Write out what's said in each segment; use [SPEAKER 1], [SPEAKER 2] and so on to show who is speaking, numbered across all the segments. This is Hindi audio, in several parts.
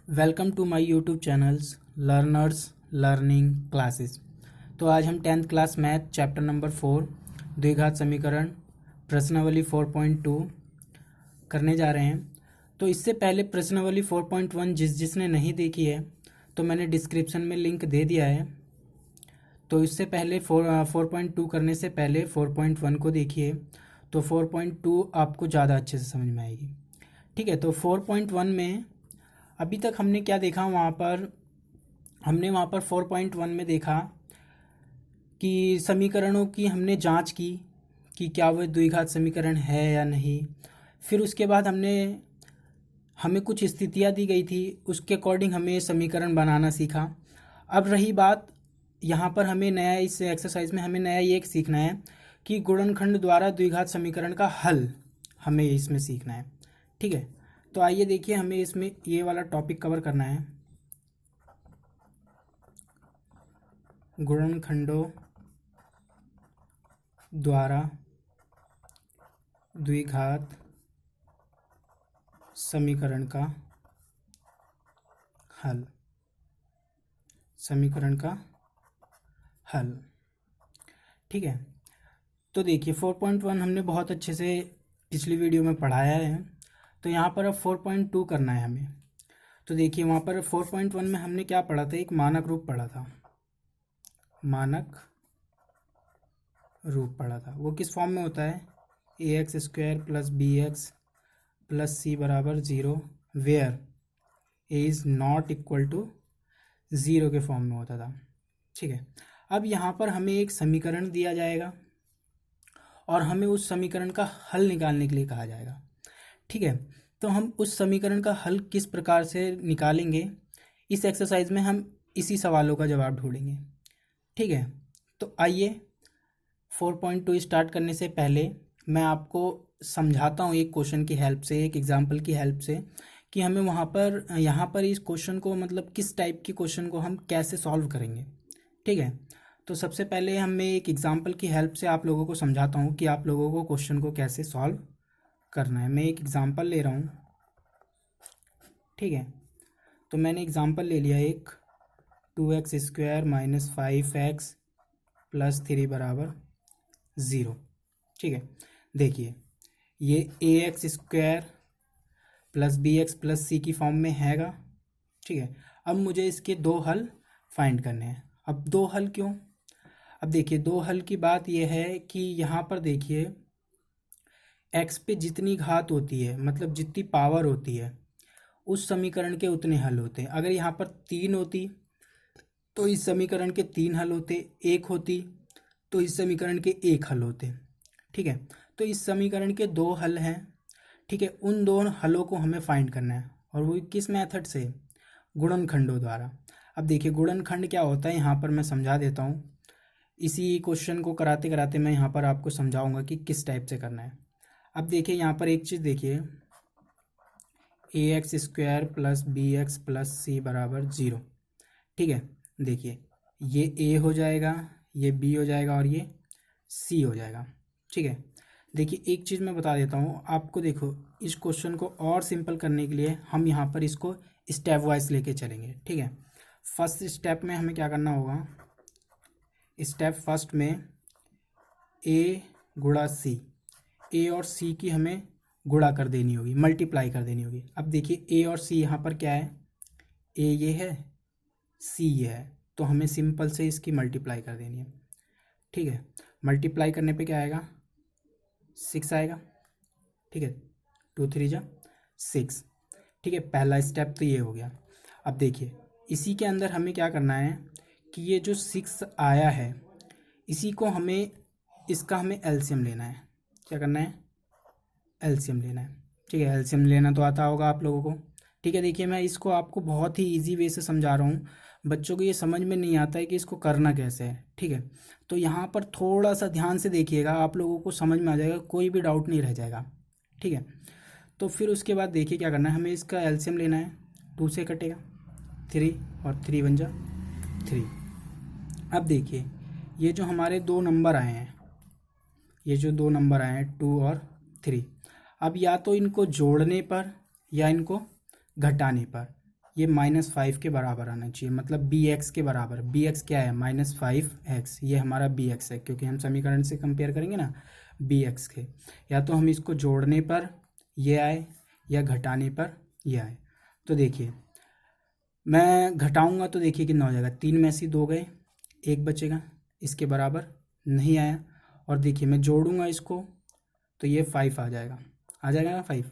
[SPEAKER 1] Welcome to my YouTube channels learners learning classes. तो आज हम 10th class math chapter number 4 द्विघात समीकरण प्रश्नावली 4.2 करने जा रहे हैं। तो इससे पहले प्रश्नावली 4.1 जिसने नहीं देखी है तो मैंने डिस्क्रिप्शन में लिंक दे दिया है। तो इससे पहले 4.2 करने से पहले 4.1 को देखिए, तो 4.2 आपको ज़्यादा अच्छे से समझ में आएगी। ठीक है, तो 4.1 में अभी तक हमने क्या देखा, हमने वहाँ पर 4.1 में देखा कि समीकरणों की हमने जांच की कि क्या वह द्विघात समीकरण है या नहीं। फिर उसके बाद हमें कुछ स्थितियाँ दी गई थी, उसके अकॉर्डिंग हमें समीकरण बनाना सीखा। अब रही बात यहाँ पर हमें नया, इस एक्सरसाइज में हमें नया ये एक सीखना है कि गुणनखंड द्वारा द्विघात समीकरण का हल हमें इसमें सीखना है। ठीक है, तो आइए देखिए, हमें इसमें ये वाला टॉपिक कवर करना है, गुणनखंडों द्वारा द्विघात समीकरण का हल, समीकरण का हल। ठीक है, तो देखिए 4.1 हमने बहुत अच्छे से पिछली वीडियो में पढ़ाया है, तो यहाँ पर अब 4.2 करना है हमें। तो देखिए वहाँ पर 4.1 में हमने क्या पढ़ा था, एक मानक रूप पढ़ा था, मानक रूप पढ़ा था। वो किस फॉर्म में होता है, ax² + bx + c = 0 where a is not equal to 0 के फॉर्म में होता था। ठीक है, अब यहाँ पर हमें एक समीकरण दिया जाएगा और हमें उस समीकरण का हल निकालने के लिए कहा जाएगा। ठीक है, तो हम उस समीकरण का हल किस प्रकार से निकालेंगे, इस एक्सरसाइज में हम इसी सवालों का जवाब ढूंढेंगे। ठीक है, तो आइए 4.2 स्टार्ट करने से पहले मैं आपको समझाता हूँ एक क्वेश्चन की हेल्प से, एक एग्जाम्पल की हेल्प से, कि हमें यहाँ पर इस क्वेश्चन को, मतलब किस टाइप की क्वेश्चन को हम कैसे सॉल्व करेंगे। ठीक है, तो सबसे पहले मैं एक एग्जाम्पल की हेल्प से आप लोगों को समझाता हूँ कि आप लोगों को क्वेश्चन को कैसे सॉल्व करना है। मैं एक एग्जाम्पल ले रहा हूँ। ठीक है, तो मैंने एग्जाम्पल ले लिया एक, 2x² - 5x + 3 = 0। ठीक है, देखिए ये ax² + bx + c की फॉर्म में हैगा। ठीक है, अब मुझे इसके दो हल फाइंड करने हैं। अब दो हल क्यों, अब देखिए दो हल की बात यह है कि यहाँ पर देखिए x पे जितनी घात होती है, मतलब जितनी पावर होती है, उस समीकरण के उतने हल होते हैं। अगर यहाँ पर 3 होती तो इस समीकरण के 3 हल होते, 1 होती तो इस समीकरण के 1 हल होते। ठीक है, तो इस समीकरण के 2 हल हैं। ठीक है, उन दोनों हलों को हमें फाइंड करना है, और वो किस मेथड से, गुणनखंडों द्वारा। अब देखिए गुणनखंड क्या होता है, यहाँ पर मैं समझा देता हूँ। इसी क्वेश्चन को कराते कराते मैं यहाँ पर आपको समझाऊंगा कि किस टाइप से करना है। अब देखिए यहाँ पर एक चीज़ देखिए, ax² + bx + c = 0। ठीक है, देखिए ये a हो जाएगा, ये b हो जाएगा और ये c हो जाएगा। ठीक है, देखिए एक चीज़ मैं बता देता हूँ आपको। देखो इस क्वेश्चन को और सिंपल करने के लिए हम यहाँ पर इसको स्टेप वाइज लेके चलेंगे। ठीक है, फर्स्ट स्टेप में हमें क्या करना होगा, स्टेप फर्स्ट में a × c, a और c की हमें गुणा कर देनी होगी, मल्टीप्लाई कर देनी होगी। अब देखिए a और c यहाँ पर क्या है, a ये है, c ये है, तो हमें सिंपल से इसकी मल्टीप्लाई कर देनी है। ठीक है, मल्टीप्लाई करने पे क्या आएगा, 6 आएगा। ठीक है, 2 3 = 6। ठीक है, पहला स्टेप तो ये हो गया। अब देखिए इसी के अंदर हमें क्या करना है कि ये जो 6 आया है, इसी को इसका हमें एलसीएम लेना है। क्या करना है, एलसीएम लेना है। ठीक है, एलसीएम लेना तो आता होगा आप लोगों को। ठीक है, देखिए मैं इसको आपको बहुत ही इजी वे से समझा रहा हूँ, बच्चों को ये समझ में नहीं आता है कि इसको करना कैसे है। ठीक है, तो यहाँ पर थोड़ा सा ध्यान से देखिएगा, आप लोगों को समझ में आ जाएगा, कोई भी डाउट नहीं रह जाएगा। ठीक है, तो फिर उसके बाद देखिए क्या करना है, हमें इसका एलसीएम लेना है। 2 से कटेगा 3 और 3 × 1 = 3। अब देखिए ये जो हमारे दो नंबर आए हैं, ये जो दो नंबर आए हैं 2 और 3, अब या तो इनको जोड़ने पर या इनको घटाने पर ये -5 के बराबर आना चाहिए, मतलब बी एक्स के बराबर। बी एक्स क्या है? -5x, ये हमारा बी एक्स है, क्योंकि हम समीकरण से कंपेयर करेंगे ना बी एक्स के। या तो हम इसको जोड़ने पर ये आए या घटाने पर ये आए। तो देखिए मैं घटाऊंगा तो देखिए कितना हो जाएगा, 3 में से 2 गए, 1 बचेगा, इसके बराबर नहीं आया। और देखिए मैं जोड़ूंगा इसको तो ये 5 आ जाएगा ना 5।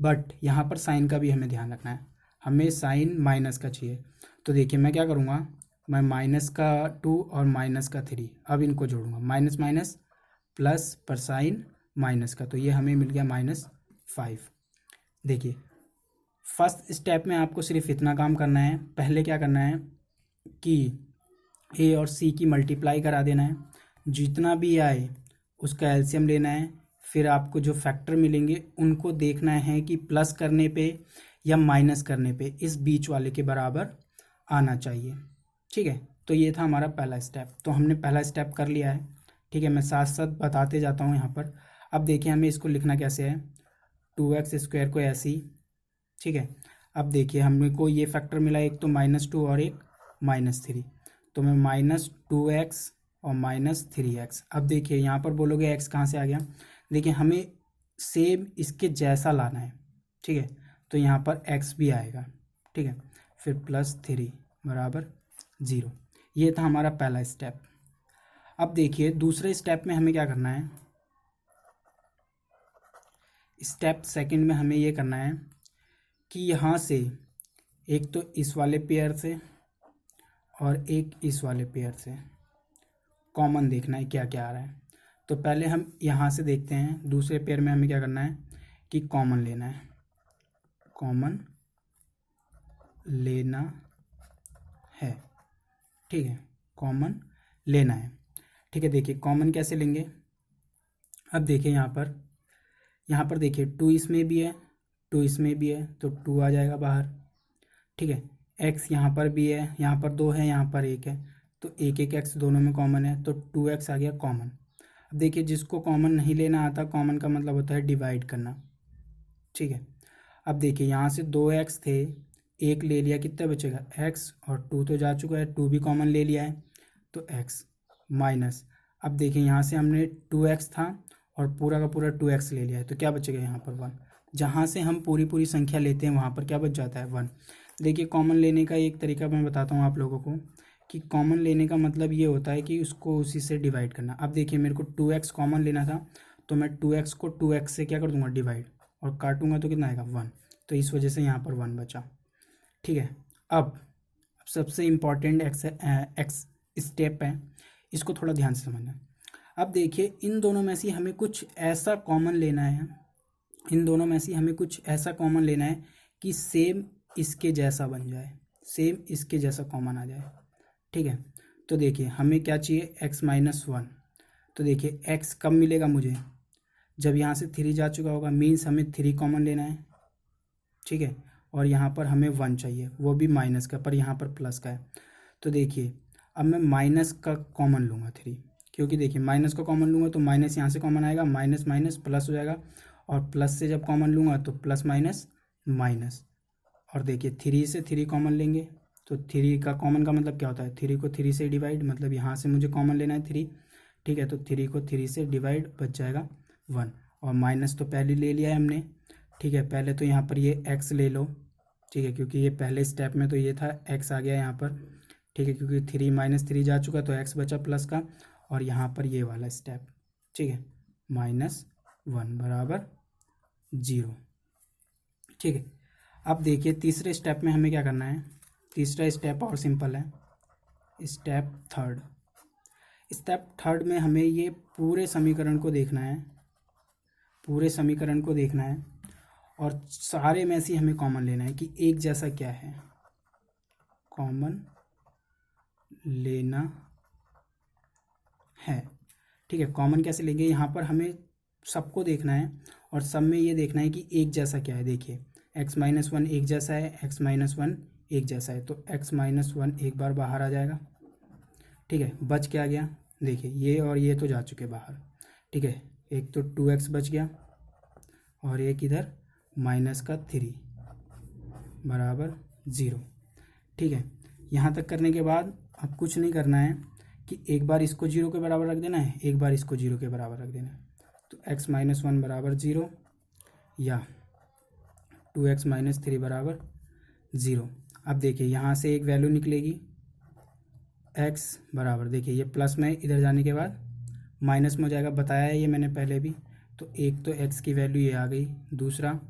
[SPEAKER 1] बट यहाँ पर साइन का भी हमें ध्यान रखना है, हमें साइन माइनस का चाहिए। तो देखिए मैं क्या करूँगा, मैं माइनस का 2 और माइनस का 3 अब इनको जोड़ूंगा, माइनस माइनस प्लस पर साइन माइनस का, तो ये हमें मिल गया -5। देखिए फर्स्ट स्टेप में आपको सिर्फ इतना काम करना है, पहले क्या करना है कि ए और सी की मल्टीप्लाई करा देना है, जितना भी आए उसका एलसीएम लेना है, फिर आपको जो फैक्टर मिलेंगे उनको देखना है कि प्लस करने पे या माइनस करने पे इस बीच वाले के बराबर आना चाहिए। ठीक है, तो ये था हमारा पहला स्टेप। तो हमने पहला स्टेप कर लिया है। ठीक है, मैं साथ साथ बताते जाता हूँ यहाँ पर। अब देखिए हमें इसको लिखना कैसे है, 2x² को ऐसे ही। ठीक है, अब देखिए हमको ये फैक्टर मिला, एक तो -2 और एक -3, तो मैं -2x और -3x। अब देखिए यहाँ पर बोलोगे x कहाँ से आ गया, देखिए हमें सेम इसके जैसा लाना है। ठीक है, तो यहाँ पर x भी आएगा। ठीक है, फिर +3 बराबर 0। ये था हमारा पहला स्टेप। अब देखिए दूसरे स्टेप में हमें क्या करना है, स्टेप सेकंड में हमें ये करना है कि यहाँ से एक तो इस वाले पेयर से और एक इस वाले पेयर से कॉमन देखना है क्या क्या आ रहा है। तो पहले हम यहाँ से देखते हैं, दूसरे पेयर में हमें क्या करना है कि कॉमन लेना है, कॉमन लेना है। ठीक है, कॉमन लेना है। ठीक है, देखिए कॉमन कैसे लेंगे, अब देखिए यहाँ पर देखिए 2 इसमें भी है, 2 इसमें भी है, तो 2 आ जाएगा बाहर। ठीक है, x यहाँ पर भी है, यहाँ पर 2 है, यहाँ पर 1 है, तो एक एक x दोनों में कॉमन है, तो 2x आ गया कॉमन। अब देखिए जिसको कॉमन नहीं लेना आता, कॉमन का मतलब होता है डिवाइड करना। ठीक है, अब देखिए यहाँ से 2x थे, 1 ले लिया, कितना बचेगा x, और 2 तो जा चुका है, 2 भी कॉमन ले लिया है, तो x माइनस। अब देखिए यहाँ से हमने 2x था और पूरा का पूरा 2x ले लिया है, तो क्या बचेगा यहाँ पर 1। जहाँ से हम पूरी पूरी संख्या लेते हैं वहाँ पर क्या बच जाता है 1। देखिए कॉमन लेने का एक तरीका मैं बताता हूँ आप लोगों को, कि कॉमन लेने का मतलब ये होता है कि उसको उसी से डिवाइड करना। अब देखिए मेरे को 2x कॉमन लेना था, तो मैं 2x को 2x से क्या कर दूंगा डिवाइड, और काटूंगा तो कितना आएगा 1, तो इस वजह से यहाँ पर 1 बचा। ठीक है, अब सबसे इम्पॉर्टेंट एक्स स्टेप है, इसको थोड़ा ध्यान से समझना। अब देखिए इन दोनों में से हमें कुछ ऐसा कॉमन लेना है, इन दोनों में से हमें कुछ ऐसा कॉमन लेना है कि सेम इसके जैसा बन जाए, सेम इसके जैसा कॉमन आ जाए। ठीक है, तो देखिए हमें क्या चाहिए, x-1। तो देखिए x कब मिलेगा मुझे, जब यहाँ से 3 जा चुका होगा, मीन्स हमें 3 कॉमन लेना है। ठीक है, और यहाँ पर हमें 1 चाहिए, वो भी माइनस का, पर यहाँ पर प्लस का है। तो देखिए अब मैं माइनस का कॉमन लूँगा 3, क्योंकि देखिए माइनस का कॉमन लूँगा तो माइनस यहाँ से कॉमन आएगा, माइनस माइनस प्लस हो जाएगा, और प्लस से जब कॉमन लूँगा तो प्लस माइनस माइनस। और देखिए 3 से 3 कॉमन लेंगे, तो 3 का कॉमन का मतलब क्या होता है, 3 को 3 से डिवाइड, मतलब यहाँ से मुझे कॉमन लेना है 3। ठीक है, तो 3 को 3 से डिवाइड, बच जाएगा 1, और माइनस तो पहले ले लिया है हमने। ठीक है, पहले तो यहाँ पर ये x ले लो। ठीक है, क्योंकि ये पहले स्टेप में तो ये था, x आ गया यहाँ पर। ठीक है, क्योंकि 3 - 3 जा चुका, तो x बचा प्लस का, और यहाँ पर ये वाला स्टेप। ठीक है, -1 बराबर 0। ठीक है, अब देखिए तीसरे स्टेप में हमें क्या करना है, तीसरा स्टेप और सिंपल है, स्टेप थर्ड में हमें ये पूरे समीकरण को देखना है, पूरे समीकरण को देखना है, और सारे में से हमें कॉमन लेना है कि एक जैसा क्या है, कॉमन लेना है। ठीक है, कॉमन कैसे लेंगे, यहाँ पर हमें सबको देखना है और सब में ये देखना है कि एक जैसा क्या है। देखिए x-1 एक जैसा है, x-1 एक जैसा है, तो x-1 एक बार बाहर आ जाएगा। ठीक है, बच क्या गया, देखिए ये और ये तो जा चुके बाहर। ठीक है, एक तो 2x बच गया, और एक इधर -3 बराबर 0। ठीक है, यहाँ तक करने के बाद अब कुछ नहीं करना है कि एक बार इसको 0 के बराबर रख देना है, एक बार इसको 0 के बराबर रख देना है। तो x माइनस 1 बराबर 0 या 2x माइनस 3 बराबर 0। अब देखिए यहाँ से एक वैल्यू निकलेगी x बराबर, देखिए ये प्लस में इधर जाने के बाद माइनस में हो जाएगा, बताया है ये मैंने पहले भी। तो एक तो x की वैल्यू ये आ गई, दूसरा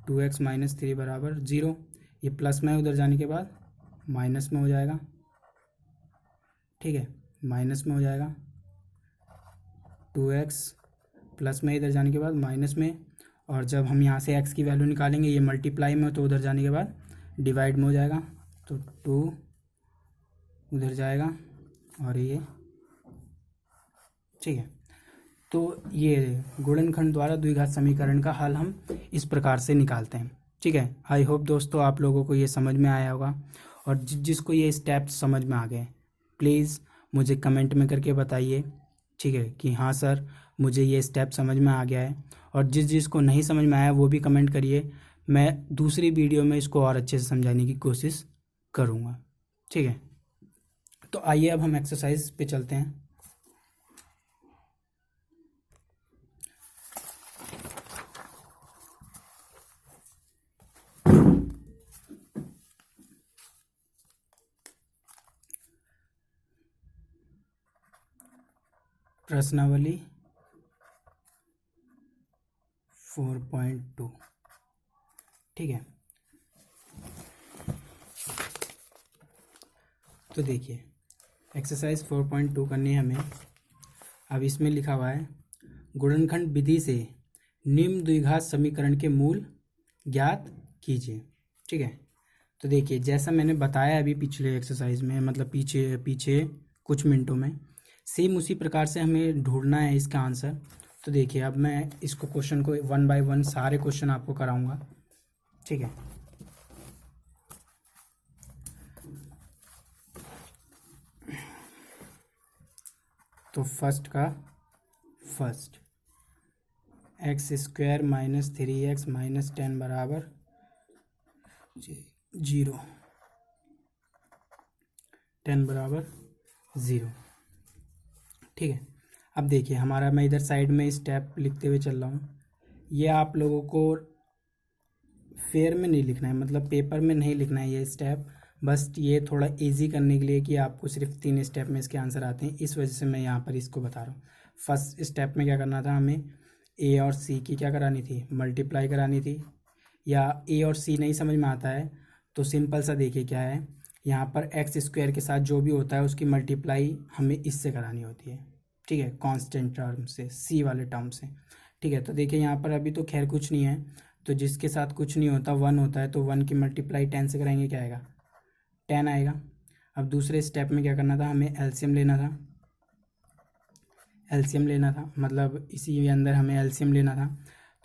[SPEAKER 1] 2x माइनस 3 बराबर 0, ये प्लस में उधर जाने के बाद माइनस में हो जाएगा। ठीक है, माइनस में हो जाएगा 2x, प्लस में इधर जाने के बाद माइनस में, और जब हम यहाँ से x की वैल्यू निकालेंगे ये मल्टीप्लाई में, तो उधर जाने के बाद डिवाइड में हो जाएगा। तो 2 उधर जाएगा और ये, ठीक है। तो ये गुणनखंड द्वारा द्विघात समीकरण का हल हम इस प्रकार से निकालते हैं। ठीक है, आई होप दोस्तों आप लोगों को ये समझ में आया होगा, और जिसको ये स्टेप समझ में आ गए प्लीज़ मुझे कमेंट में करके बताइए। ठीक है, कि हाँ सर मुझे ये स्टेप समझ में आ गया है, और जिसको नहीं समझ में आया वो भी कमेंट करिए, मैं दूसरी वीडियो में इसको और अच्छे से समझाने की कोशिश करूँगा। ठीक है, तो आइए अब हम एक्सरसाइज पे चलते हैं। प्रश्नावली 4.2। ठीक है, तो देखिए एक्सरसाइज 4.2 करनी है हमें। अब इसमें लिखा हुआ है गुणनखंड विधि से निम्न द्विघात समीकरण के मूल ज्ञात कीजिए। ठीक है, तो देखिए जैसा मैंने बताया अभी पिछले एक्सरसाइज में, मतलब पीछे कुछ मिनटों में, सेम उसी प्रकार से हमें ढूंढना है इसका आंसर। तो देखिए अब मैं इसको क्वेश्चन को 1 बाय 1 सारे क्वेश्चन आपको कराऊंगा। ठीक है, तो first x square minus 3x minus 10 बराबर 0, 10 बराबर 0। ठीक है, अब देखिए हमारा, मैं इधर साइड में स्टेप लिखते हुए चल रहा हूँ। ये आप लोगों को फेयर में नहीं लिखना है, मतलब पेपर में नहीं लिखना है ये स्टेप, बस ये थोड़ा इजी करने के लिए कि आपको सिर्फ 3 स्टेप में इसके आंसर आते हैं, इस वजह से मैं यहाँ पर इसको बता रहा हूँ। फर्स्ट स्टेप में क्या करना था, हमें ए और सी की क्या करानी थी, मल्टीप्लाई करानी थी। या ए और सी नहीं समझ में आता है तो सिंपल सा देखिए क्या है, यहाँ पर एक्स स्क्वायर के साथ जो भी होता है उसकी मल्टीप्लाई हमें इससे करानी होती है। ठीक है, कांस्टेंट टर्म से, सी वाले टर्म से। ठीक है, तो देखिए यहाँ पर अभी तो खैर कुछ नहीं है, तो जिसके साथ कुछ नहीं होता 1 होता है, तो 1 की मल्टीप्लाई 10 से कराएंगे, क्या आएगा, 10 आएगा। अब दूसरे स्टेप में क्या करना था, हमें एलसीएम लेना था, मतलब इसी के अंदर हमें एलसीएम लेना था।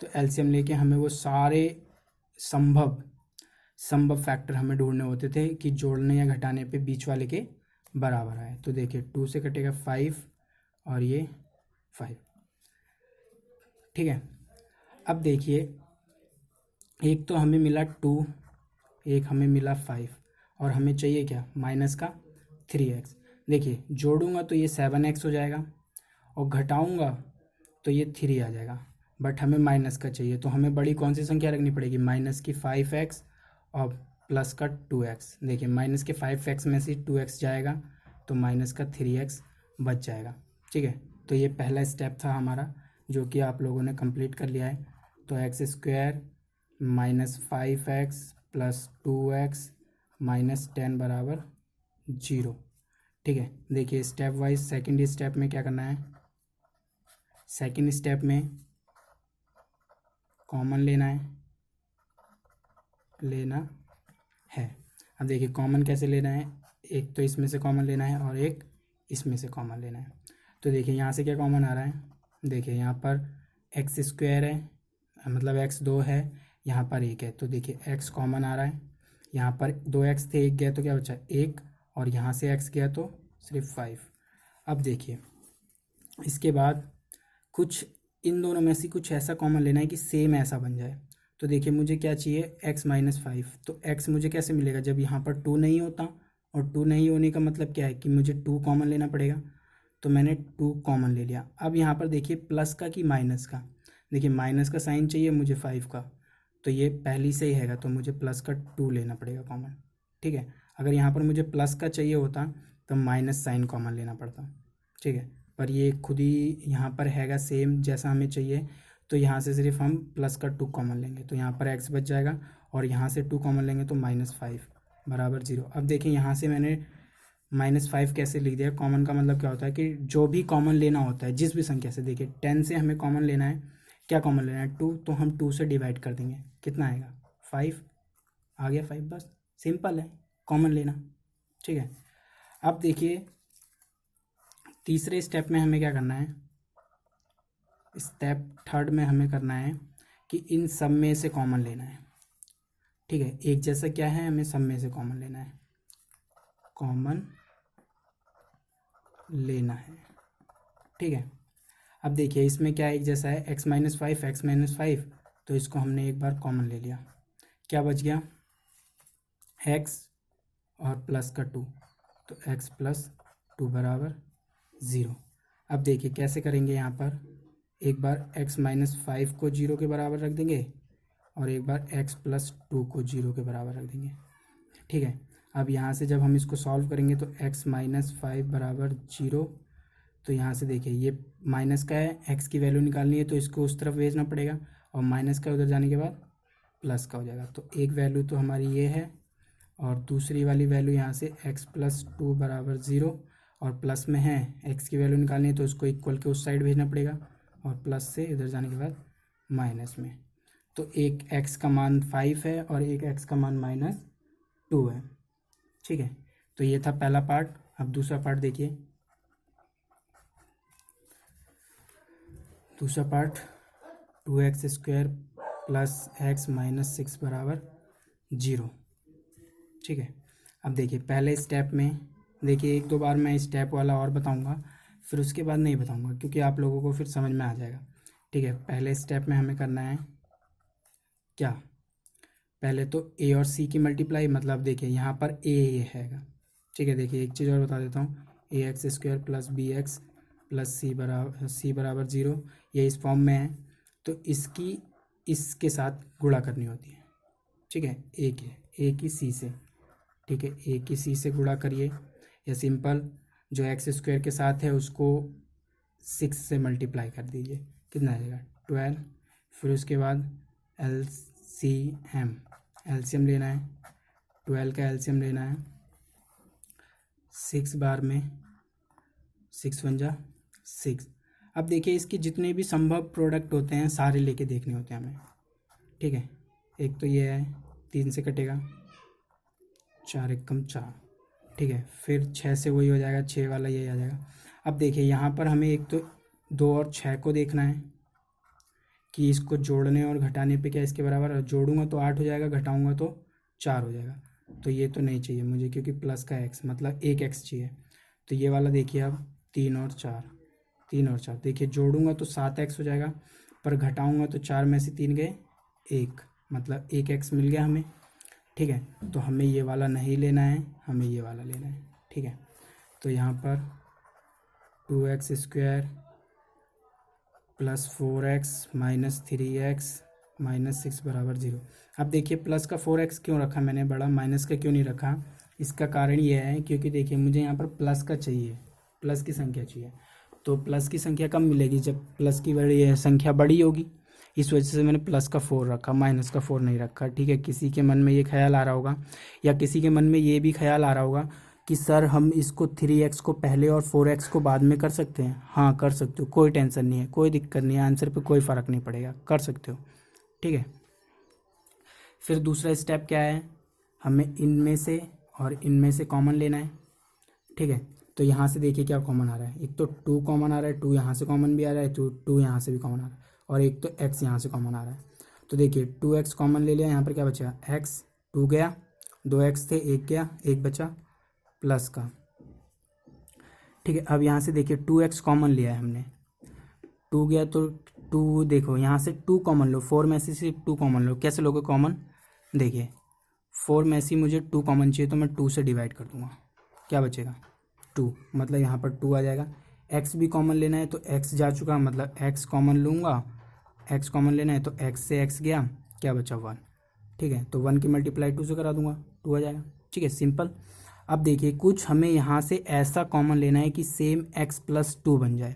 [SPEAKER 1] तो एलसीएम लेके हमें वो सारे संभव फैक्टर हमें ढूंढने होते थे कि जोड़ने या घटाने पे बीच वाले के बराबर आए। तो देखिए 2 से कटेगा 5 और ये 5। ठीक है, अब देखिए एक तो हमें मिला 2, एक हमें मिला 5, और हमें चाहिए क्या, माइनस का 3x। देखिए जोड़ूंगा तो ये 7x हो जाएगा, और घटाऊंगा तो ये 3 आ जाएगा, बट हमें माइनस का चाहिए, तो हमें बड़ी कौन सी संख्या रखनी पड़ेगी, माइनस की 5x और प्लस का 2x। देखिए माइनस के 5x में से 2x जाएगा तो माइनस का 3x बच जाएगा। ठीक है, तो ये पहला स्टेप था हमारा जो कि आप लोगों ने कंप्लीट कर लिया है। तो x square minus 5x plus 2x minus 10 बराबर 0। ठीक है, देखिए स्टेप वाइज सेकंड स्टेप में क्या करना है, सेकंड स्टेप में कॉमन लेना है। अब देखिए कॉमन कैसे लेना है, एक तो इसमें से कॉमन लेना है और एक इसमें से कॉमन लेना है। तो देखिए यहाँ से क्या कॉमन आ रहा है, देखिए यहाँ पर एक्स स्क्वायर है, मतलब एक्स 2 है, यहाँ पर 1 है, तो देखिए एक्स कॉमन आ रहा है। यहाँ पर 2x थे, 1 गया तो क्या बचा 1, और यहाँ से x गया तो सिर्फ 5। अब देखिए इसके बाद कुछ इन दोनों में से कुछ ऐसा कॉमन लेना है कि सेम ऐसा बन जाए। तो देखिए मुझे क्या चाहिए, x माइनस 5। तो x मुझे कैसे मिलेगा, जब यहाँ पर 2 नहीं होता, और 2 नहीं होने का मतलब क्या है कि मुझे 2 कॉमन लेना पड़ेगा। तो मैंने 2 कॉमन ले लिया। अब यहाँ पर देखिए प्लस का कि माइनस का, देखिए माइनस का साइन चाहिए मुझे 5 का, तो ये पहली से ही हैगा, तो मुझे प्लस का 2 लेना पड़ेगा कॉमन। ठीक है, अगर यहाँ पर मुझे प्लस का चाहिए होता तो माइनस साइन कॉमन लेना पड़ता। ठीक है, पर ये खुद ही यहाँ पर हैगा सेम जैसा हमें चाहिए, तो यहाँ से सिर्फ हम प्लस का 2 कॉमन लेंगे, तो यहाँ पर x बच जाएगा, और यहाँ से 2 कॉमन लेंगे तो -5 बराबर 0। अब देखिए यहाँ से मैंने -5 कैसे लिख दिया, कॉमन का मतलब क्या होता है कि जो भी कॉमन लेना होता है जिस भी संख्या से, देखिए 10 से हमें कॉमन लेना है, क्या कॉमन लेना है 2, तो हम 2 से डिवाइड कर देंगे, कितना आएगा 5, आ गया 5, बस सिंपल है कॉमन लेना। ठीक है, अब देखिए तीसरे स्टेप में हमें क्या करना है, स्टेप थर्ड में हमें करना है कि इन सब में से कॉमन लेना है। ठीक है, एक जैसा क्या है, हमें सब में से कॉमन लेना है, कॉमन लेना है। ठीक है, अब देखिए इसमें क्या एक जैसा है, x माइनस 5 एक्स माइनस 5, तो इसको हमने एक बार कॉमन ले लिया, क्या बच गया x और प्लस का 2, तो x प्लस 2 बराबर 0। अब देखिए कैसे करेंगे, यहाँ पर एक बार x माइनस 5 को 0 के बराबर रख देंगे, और एक बार x प्लस 2 को 0 के बराबर रख देंगे। ठीक है, अब यहाँ से जब हम इसको सॉल्व करेंगे तो x माइनस 5 बराबर 0, तो यहाँ से देखिए ये माइनस का है, x की वैल्यू निकालनी है तो इसको उस तरफ भेजना पड़ेगा, और माइनस का उधर जाने के बाद प्लस का हो जाएगा। तो एक वैल्यू तो हमारी ये है, और दूसरी वाली वैल्यू यहाँ से x प्लस 2 बराबर 0, और प्लस में है x की वैल्यू निकालनी है तो उसको इक्वल के उस साइड भेजना पड़ेगा, और प्लस से इधर जाने के बाद माइनस में। तो एक x का मान 5 है और एक x का मान -2 है। ठीक है, तो ये था पहला पार्ट। अब दूसरा पार्ट देखिए, दूसरा part 2x² plus x minus 6 बराबर 0। ठीक है, अब देखिए पहले स्टेप में देखिए, एक दो बार मैं स्टेप वाला और बताऊंगा, फिर उसके बाद नहीं बताऊंगा क्योंकि आप लोगों को फिर समझ में आ जाएगा। ठीक है, पहले स्टेप में हमें करना है क्या, पहले तो a और c की मल्टीप्लाई, मतलब देखिए यहाँ पर a हैगा। ठीक है, देखिए एक चीज़ और बता देता हूँ, ax² plus bx plus c बराबर 0, ये इस फॉर्म में है, तो इसकी इसके साथ गुणा करनी होती है। ठीक है, a की c से, ठीक है a की c से गुणा करिए, या सिंपल जो x² के साथ है उसको 6 से मल्टीप्लाई कर दीजिए, कितना आ जाएगा 12। फिर उसके बाद एलसीएम लेना है, 12 का एलसीएम लेना है, 6 बार में 6 1 जा 6। अब देखिए इसके जितने भी संभव प्रोडक्ट होते हैं सारे लेके देखने होते हैं हमें। ठीक है, एक तो ये है 3 से कटेगा, 4 एकम 4। ठीक है, फिर 6 से वही हो जाएगा, 6 वाला यही आ जाएगा। अब देखिए यहाँ पर हमें एक तो 2 और 6 को देखना है कि इसको जोड़ने और घटाने पे क्या इसके बराबर है, जोड़ूंगा तो 8 हो जाएगा, घटाऊंगा तो 4 हो जाएगा, तो ये तो नहीं चाहिए मुझे क्योंकि प्लस का x मतलब एक x चाहिए। तो ये वाला देखिए अब 3 और 4, देखिए जोड़ूंगा तो 7x हो जाएगा, पर घटाऊंगा तो 4 में से 3 गए 1, मतलब 1x मिल गया हमें। ठीक है, तो हमें ये वाला नहीं लेना है, हमें ये वाला लेना है। ठीक है, तो यहाँ पर 2x² plus 4x minus 3x minus 6 बराबर 0। अब देखिए प्लस का 4x क्यों रखा मैंने बड़ा, माइनस का क्यों नहीं रखा, इसका कारण ये है क्योंकि देखिए मुझे यहाँ पर प्लस का चाहिए, प्लस की संख्या चाहिए, तो प्लस की संख्या कब मिलेगी, जब प्लस की बड़ी संख्या बड़ी होगी, इस वजह से मैंने प्लस का 4 रखा, माइनस का 4 नहीं रखा। ठीक है, किसी के मन में ये ख्याल आ रहा होगा, या किसी के मन में ये भी ख्याल आ रहा होगा कि सर हम इसको 3x को पहले और 4x को बाद में कर सकते हैं। हाँ कर सकते हो, कोई टेंशन नहीं है, कोई दिक्कत नहीं है, आंसर पे कोई फ़र्क नहीं पड़ेगा, कर सकते हो। ठीक है, फिर दूसरा स्टेप क्या है, हमें इनमें से और इनमें से कॉमन लेना है। ठीक है, तो यहाँ से देखिए क्या कॉमन आ रहा है, एक तो 2 कॉमन आ रहा है, 2 यहाँ से कॉमन भी आ रहा है, 2 यहाँ से भी कॉमन आ रहा है, और एक तो x यहाँ से कॉमन आ रहा है। तो देखिए 2x कॉमन ले लिया, यहाँ पर क्या बचा x, 2 गया, 2x थे 1 गया, 1 बचा प्लस का। ठीक है, अब यहाँ से देखिए 2x कॉमन लिया है हमने, 2 गया तो टू, देखो यहाँ से टू कॉमन लो, 4 में से सिर्फ 2 कॉमन लो। कैसे लोगे कॉमन? देखिए 4 में से मुझे 2 कॉमन चाहिए तो मैं 2 से डिवाइड कर दूंगा, क्या बचेगा 2, मतलब यहाँ पर 2 आ जाएगा। x भी कॉमन लेना है तो x जा चुका, मतलब x कॉमन लूँगा, x कॉमन लेना है तो x से x गया, क्या बचा 1। ठीक है, तो 1 की मल्टीप्लाई 2 से करा दूंगा, 2 आ जाएगा। ठीक है, सिंपल। अब देखिए कुछ हमें यहाँ से ऐसा कॉमन लेना है कि सेम x प्लस 2 बन जाए।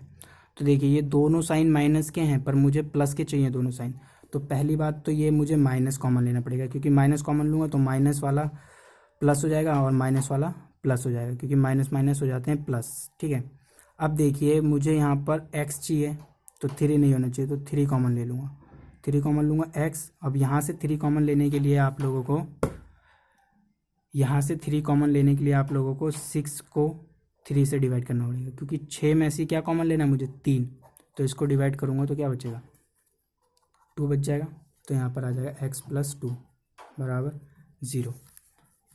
[SPEAKER 1] तो देखिए ये दोनों साइन माइनस के हैं पर मुझे प्लस के चाहिए दोनों साइन। तो पहली बात तो ये मुझे माइनस कॉमन लेना पड़ेगा, क्योंकि माइनस कॉमन लूँगा तो माइनस वाला प्लस हो जाएगा और माइनस वाला प्लस हो जाएगा, क्योंकि माइनस माइनस हो जाते हैं प्लस। ठीक है, अब देखिए मुझे यहाँ पर x चाहिए तो 3 नहीं होना चाहिए, तो 3 कॉमन ले लूँगा, 3 कॉमन लूँगा x। अब यहाँ से 3 कॉमन लेने के लिए आप लोगों को, यहाँ से 3 कॉमन लेने के लिए आप लोगों को 6 को 3 से डिवाइड करना पड़ेगा, क्योंकि 6 में से क्या कॉमन लेना है मुझे 3, तो इसको डिवाइड करूँगा तो क्या बचेगा 2 बच जाएगा। तो यहाँ पर आ जाएगा x प्लस 2 बराबर 0।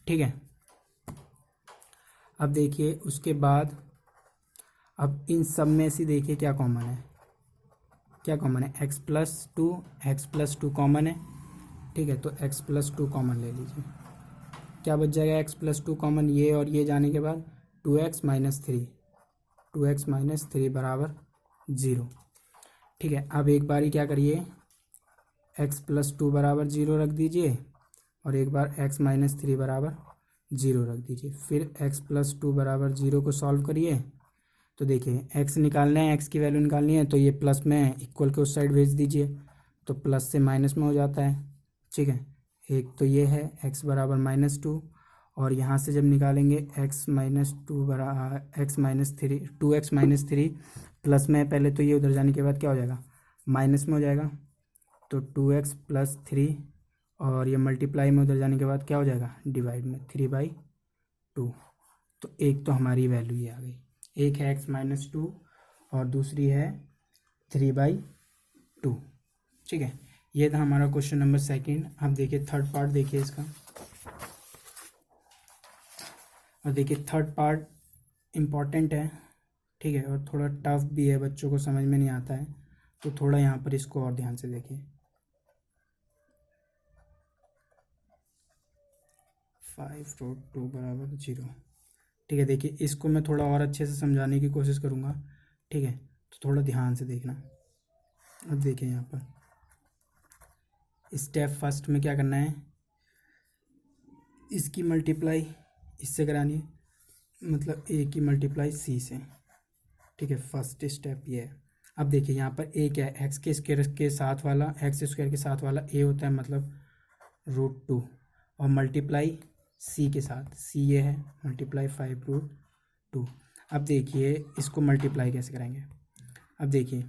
[SPEAKER 1] ठीक है, अब देखिए उसके बाद अब इन सब में से देखिए क्या कॉमन है, क्या कॉमन है x प्लस टू कॉमन है। ठीक है, तो x प्लस 2 कॉमन ले लीजिए, क्या बच जाएगा x प्लस 2 कॉमन, ये और ये जाने के बाद 2x माइनस 3, 2x माइनस 3 बराबर 0। ठीक है, अब एक बार ही क्या करिए x प्लस 2 बराबर 0 रख दीजिए और एक बार x माइनस 3 बराबर 0 रख दीजिए, फिर x प्लस 2 बराबर 0 को सॉल्व करिए। तो देखिए x निकालना है, x की वैल्यू निकालनी है, तो ये प्लस में इक्वल के उस साइड भेज दीजिए, तो प्लस से माइनस में हो जाता है। ठीक है, एक तो ये है x बराबर -2, और यहाँ से जब निकालेंगे x माइनस 2 बराबर x minus 3, 2x minus 3 plus में, पहले तो ये उधर जाने के बाद क्या हो जाएगा माइनस में हो जाएगा, तो 2x प्लस 3, और ये मल्टीप्लाई में उधर जाने के बाद क्या हो जाएगा डिवाइड में 3/2। तो एक तो हमारी वैल्यू ये आ गई, एक है x माइनस 2 और दूसरी है 3/2। ठीक है, ये था हमारा क्वेश्चन नंबर 2। अब देखिए थर्ड पार्ट देखिए इसका, और देखिए थर्ड पार्ट इम्पॉर्टेंट है। ठीक है, और थोड़ा टफ भी है, बच्चों को समझ में नहीं आता है, तो थोड़ा यहाँ पर इसको और ध्यान से देखिए। 5√2 बराबर 0। ठीक है, देखिए इसको मैं थोड़ा और अच्छे से समझाने की कोशिश करूँगा। ठीक है, तो थोड़ा ध्यान से देखना। अब देखिए यहाँ पर स्टेप फर्स्ट में क्या करना है, इसकी मल्टीप्लाई इससे करानी है, मतलब a की मल्टीप्लाई c से। ठीक है, फर्स्ट स्टेप ये है। अब देखिए यहाँ पर a क्या है, x के स्क्वायर के साथ वाला, x स्क्वायर के साथ वाला a होता है, मतलब √2, और मल्टीप्लाई c के साथ, c ये है, मल्टीप्लाई 5√2। अब देखिए इसको मल्टीप्लाई कैसे करेंगे। अब देखिए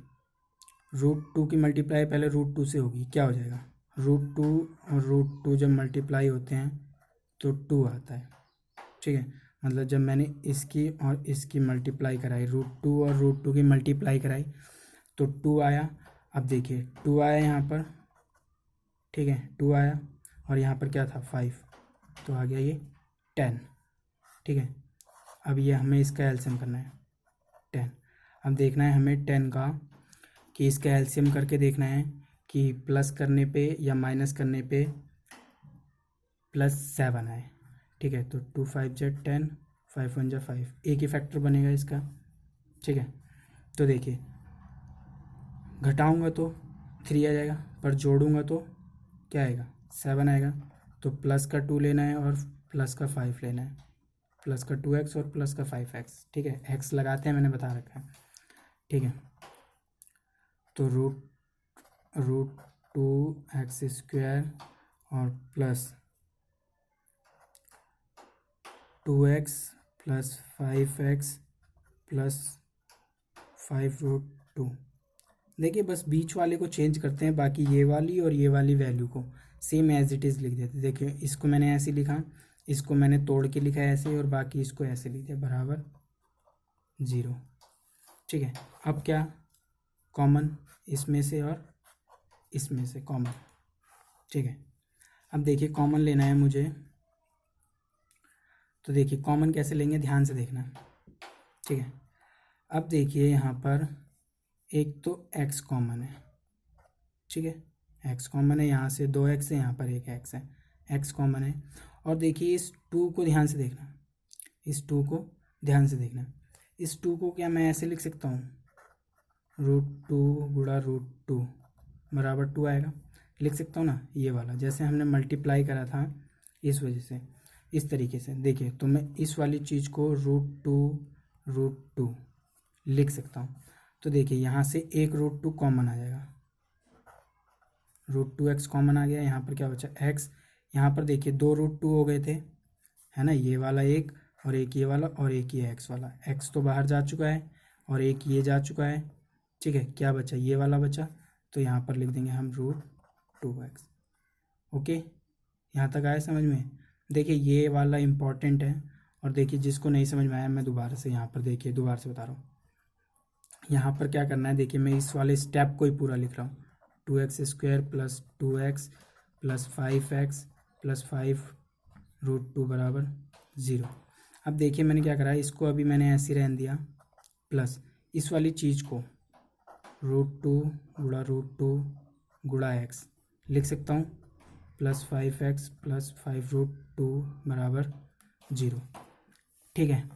[SPEAKER 1] √2 की मल्टीप्लाई पहले √2 से होगी, क्या हो जाएगा √2 और √2 जब मल्टीप्लाई होते हैं तो 2 आता है। ठीक है, मतलब जब मैंने इसकी और इसकी मल्टीप्लाई कराई, √2 और √2 की मल्टीप्लाई कराई तो 2 आया। अब देखिए 2 आया यहाँ पर, ठीक है 2 आया, और यहाँ पर क्या था 5, तो आ गया ये 10। ठीक है, अब ये हमें इसका एलसीएम करना है 10। अब देखना है हमें 10 का, कि इसका एलसीएम करके देखना है कि प्लस करने पे या माइनस करने पे +7 आए। ठीक है, तो 2 5 × 10, 5 1 × 5, एक ही फैक्टर बनेगा इसका। ठीक है, तो देखिए घटाऊंगा तो 3 आ जाएगा, पर जोड़ूंगा तो क्या आएगा 7 आएगा। तो प्लस का 2 लेना है और प्लस का 5 लेना है, प्लस का 2x और प्लस का 5x। ठीक है, x लगाते हैं, मैंने बता रखा है। ठीक है, तो √2x² और plus 2x plus 5x plus 5√2। देखिए बस बीच वाले को चेंज करते हैं, बाकी ये वाली और ये वाली वैल्यू को सेम एज इट इज़ लिख देते हैं। देखिए इसको मैंने ऐसे लिखा, इसको मैंने तोड़ के लिखा है ऐसे, और बाकी इसको ऐसे लिख दिया बराबर 0। ठीक है, अब क्या कॉमन, इसमें से और इसमें से कॉमन। ठीक है, अब देखिए कॉमन लेना है मुझे, तो देखिए कॉमन कैसे लेंगे ध्यान से देखना। ठीक है, अब देखिए यहाँ पर एक तो x कॉमन है, ठीक है, एक्स कॉमन है, यहाँ से 2x है, यहाँ पर एक x है, x कॉमन है। और देखिए इस 2 को ध्यान से देखना, इस 2 को ध्यान से देखना, इस 2 को क्या मैं ऐसे लिख सकता हूँ, √2 गुणा √2 बराबर 2 आएगा, लिख सकता हूँ ना, ये वाला जैसे हमने मल्टीप्लाई करा था इस वजह से, इस तरीके से देखिए, तो मैं इस वाली चीज़ को √2 लिख सकता हूँ। तो देखिए यहाँ से एक √2 कॉमन आ जाएगा, √2x कॉमन आ गया, यहाँ पर क्या बचा x, यहाँ पर देखिए 2 √2 हो गए थे, है ना, ये वाला एक और एक ये वाला और एक ये x वाला, x तो बाहर जा चुका है और एक ये जा चुका है, ठीक है, क्या बचा, ये वाला बचा, तो यहाँ पर लिख देंगे हम √2x। ओके, यहाँ तक आया समझ में। देखिए ये वाला इम्पॉर्टेंट है, और देखिए जिसको नहीं समझ में आया मैं दोबारा से यहाँ पर देखिए दोबारा से बता रहा हूँ, यहाँ पर क्या करना है, देखिए मैं इस वाले स्टेप को ही पूरा लिख रहा हूँ, 2x² plus 2x plus 5x plus 5 √2 बराबर 0। अब देखिए मैंने क्या करा है, इसको अभी मैंने ऐसे रहने दिया, प्लस इस वाली चीज़ को √2 गुणा √2 गुणा x लिख सकता हूँ, प्लस 5x प्लस 5 √2 बराबर 0। ठीक है,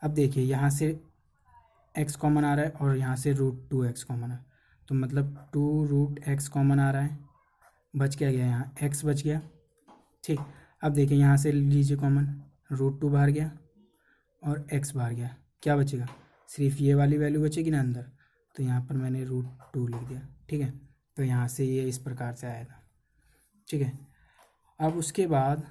[SPEAKER 1] अब देखिए यहाँ से x कॉमन आ रहा है और यहाँ से √2x कॉमन है, तो मतलब 2√x कॉमन आ रहा है, बच क्या गया, यहाँ x बच गया। ठीक, अब देखिए यहाँ से लीजिए कॉमन, √2 बाहर गया और x बाहर गया, क्या बचेगा, सिर्फ ये वाली वैल्यू बचेगी ना अंदर, तो यहाँ पर मैंने √2 लिख दिया। ठीक है, तो यहाँ से ये इस प्रकार से आया था। ठीक है, अब उसके बाद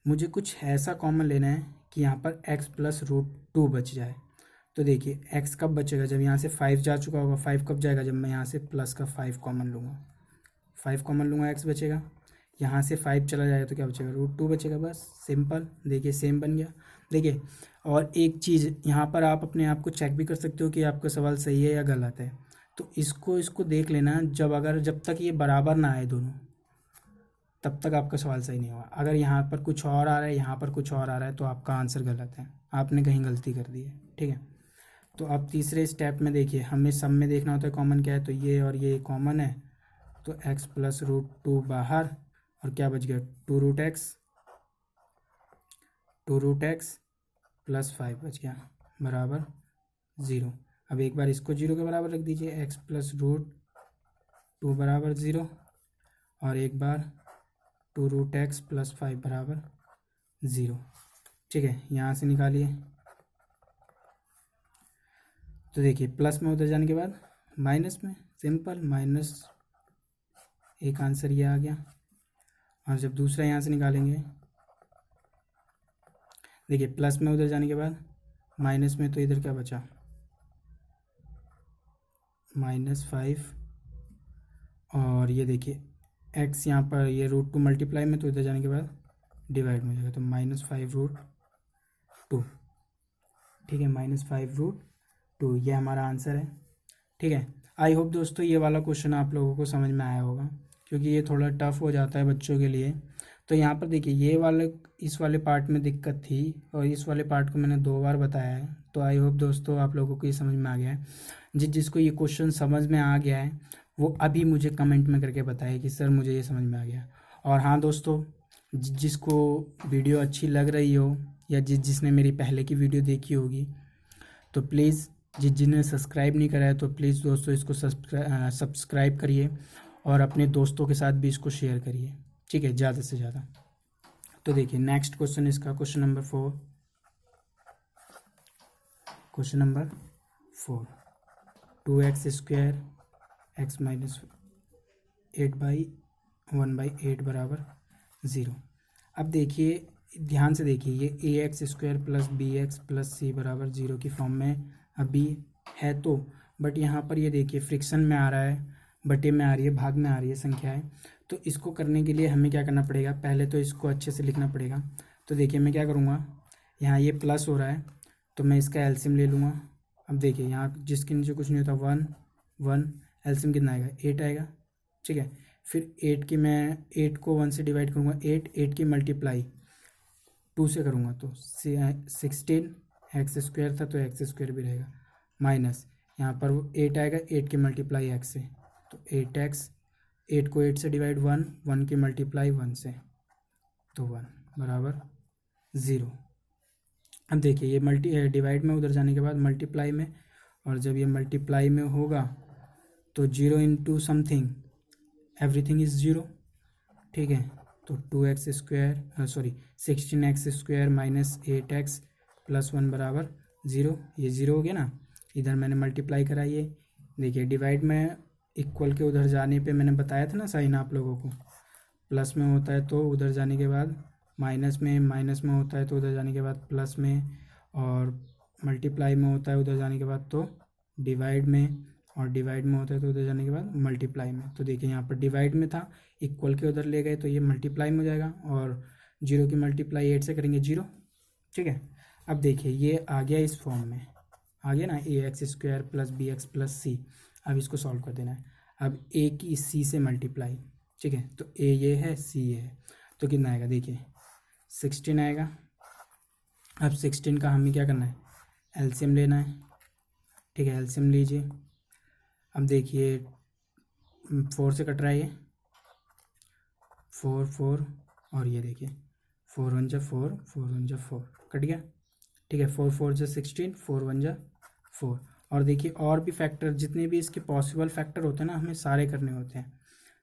[SPEAKER 1] मुझे कुछ ऐसा कॉमन लेना है कि यहाँ पर x प्लस √2 बच जाए। तो देखिए x कब बचेगा, जब यहाँ से 5 जा चुका होगा, 5 कब जाएगा, जब मैं यहाँ से प्लस का 5 कॉमन लूँगा, 5 कॉमन लूँगा x बचेगा, यहाँ से 5 चला जाएगा तो क्या बचेगा, √2 बचेगा, बस सिंपल। देखिए सेम बन गया। देखिए और एक चीज़ यहाँ पर आप अपने आप को चेक भी कर सकते हो कि आपका सवाल सही है या गलत है, तो इसको देख लेना, जब तक ये बराबर ना आए दोनों, तब तक आपका सवाल सही नहीं होगा। अगर यहाँ पर कुछ और आ रहा है, यहाँ पर कुछ और आ रहा है, तो आपका आंसर गलत है, आपने कहीं गलती कर दी है। ठीक है, तो अब तीसरे स्टेप में देखिए हमें सब में देखना होता है कॉमन क्या है, तो ये और ये कॉमन है, तो x प्लस √2 बाहर, और क्या बच गया, 2√x प्लस 5 बच गया बराबर 0। अब एक बार इसको 0 के बराबर रख दीजिए, x प्लस √2 बराबर 0, और एक बार 2√x प्लस 5 बराबर 0। ठीक है, यहाँ से निकालिए, तो देखिए प्लस में उधर जाने के बाद माइनस में, सिंपल, माइनस एक आंसर ये आ गया। और जब दूसरा यहाँ से निकालेंगे, देखिए प्लस में उधर जाने के बाद माइनस में, तो इधर क्या बचा, -5, और ये देखिए x यहाँ पर ये √2 मल्टीप्लाई में, तो इधर जाने के बाद डिवाइड में हो जाएगा, तो -5 √2। ठीक है, -5 √2 ये हमारा आंसर है। ठीक है, आई होप दोस्तों ये वाला क्वेश्चन आप लोगों को समझ में आया होगा, क्योंकि ये थोड़ा टफ हो जाता है बच्चों के लिए। तो यहाँ पर देखिए ये वाले, इस वाले पार्ट में दिक्कत थी, और इस वाले पार्ट को मैंने 2 बार बताया है, तो आई होप दोस्तों आप लोगों को ये समझ में आ गया है। जिसको ये क्वेश्चन समझ में आ गया है वो अभी मुझे कमेंट में करके बताए कि सर मुझे ये समझ में आ गया। और हाँ दोस्तों, जिसको वीडियो अच्छी लग रही हो, या जिसने मेरी पहले की वीडियो देखी होगी, तो प्लीज़ जिन्हें सब्सक्राइब नहीं करा है, तो प्लीज़ दोस्तों इसको सब्सक्राइब करिए, और अपने दोस्तों के साथ भी इसको शेयर करिए। ठीक है, ज़्यादा से ज़्यादा। तो देखिए नेक्स्ट क्वेश्चन इसका, question number 4, 2x² x minus 8/1/8 बराबर 0। अब देखिए ध्यान से देखिए, ये ax² plus bx plus c बराबर 0 की फॉर्म में अभी है, तो बट यहाँ पर ये देखिए फ्रिक्शन में आ रहा है, बटे में आ रही है, भाग में आ रही है संख्याएं। तो इसको करने के लिए हमें क्या करना पड़ेगा, पहले तो इसको अच्छे से लिखना पड़ेगा। तो देखिए मैं क्या करूँगा, यहाँ ये प्लस हो रहा है, तो मैं इसका एलसीएम ले लूँगा। अब देखिए यहाँ जिसके नीचे कुछ नहीं होता, 1 1, एलसीएम कितना आएगा, 8 आएगा। ठीक है, फिर 8 को 1 से डिवाइड करूँगा, 8 की मल्टीप्लाई 2 से करूँगा, तो 16, x² था तो x² भी रहेगा, माइनस यहाँ पर 8 आएगा, 8 की मल्टीप्लाई x से, तो 8x 8 को 8 से डिवाइड 1, 1 की मल्टीप्लाई 1 से, तो 1 बराबर 0। अब देखिए ये डिवाइड में उधर जाने के बाद मल्टीप्लाई में, और जब ये मल्टीप्लाई में होगा तो 0 इंटू समथिंग एवरीथिंग इज़ 0, ठीक है। तो 2x² sorry 16x² minus 8x plus 1 बराबर 0, ये 0 हो गया ना। इधर मैंने मल्टीप्लाई कराइए, देखिए डिवाइड में इक्वल के उधर जाने पे मैंने बताया था ना साइन आप लोगों को, प्लस में होता है तो उधर जाने के बाद माइनस में होता है तो उधर जाने के बाद प्लस में, और मल्टीप्लाई में होता है उधर जाने के बाद तो डिवाइड में, और डिवाइड में होता है तो उधर जाने के बाद मल्टीप्लाई में। तो देखिए यहाँ पर डिवाइड में था, इक्वल के उधर ले गए तो ये मल्टीप्लाई में हो जाएगा, और 0 की मल्टीप्लाई 8 से करेंगे 0, ठीक है। अब देखिए ये आ गया इस फॉर्म में, आ गया ना ax² प्लस bx प्लस सी। अब इसको सॉल्व कर देना है। अब a की c से मल्टीप्लाई, ठीक है, तो a ये है c ये है, तो कितना आएगा देखिए 16 आएगा। अब 16 का हमें क्या करना है, एलसीएम लेना है, ठीक है, एलसीएम लीजिए। अब देखिए 4 से कट रहा है ये, 4 4, और ये देखिए 4 1 जा 4, 4 1 जा 4, कट गया, ठीक है। 4 4 जा 16, 4 1 जा 4। और देखिए और भी फैक्टर जितने भी इसके पॉसिबल फैक्टर होते हैं ना, हमें सारे करने होते हैं।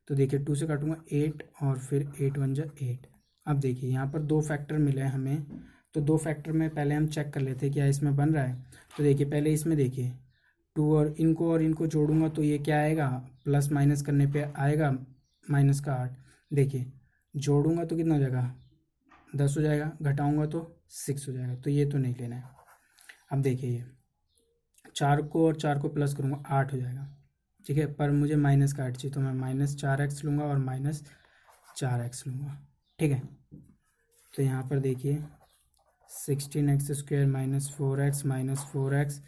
[SPEAKER 1] तो देखिए 2 से काटूंगा 8, और फिर 8 1 जा 8। अब देखिए यहाँ पर 2 फैक्टर मिले हैं हमें, तो 2 फैक्टर में पहले हम चेक कर लेते हैं क्या इसमें बन रहा है। तो देखिए पहले इसमें देखिए 2 और इनको जोड़ूंगा तो ये क्या आएगा, प्लस माइनस करने पे आएगा माइनस का 8। देखिए जोड़ूंगा तो कितना हो जाएगा 10 हो जाएगा, घटाऊंगा तो 6 हो जाएगा, तो ये तो नहीं लेना है। अब देखिए ये 4 को और 4 को प्लस करूँगा 8 हो जाएगा, ठीक है, पर मुझे माइनस का 8 चाहिए, तो मैं -4x लूँगा और -4x लूँगा, ठीक है। तो यहाँ पर देखिए 16x² माइनस 4x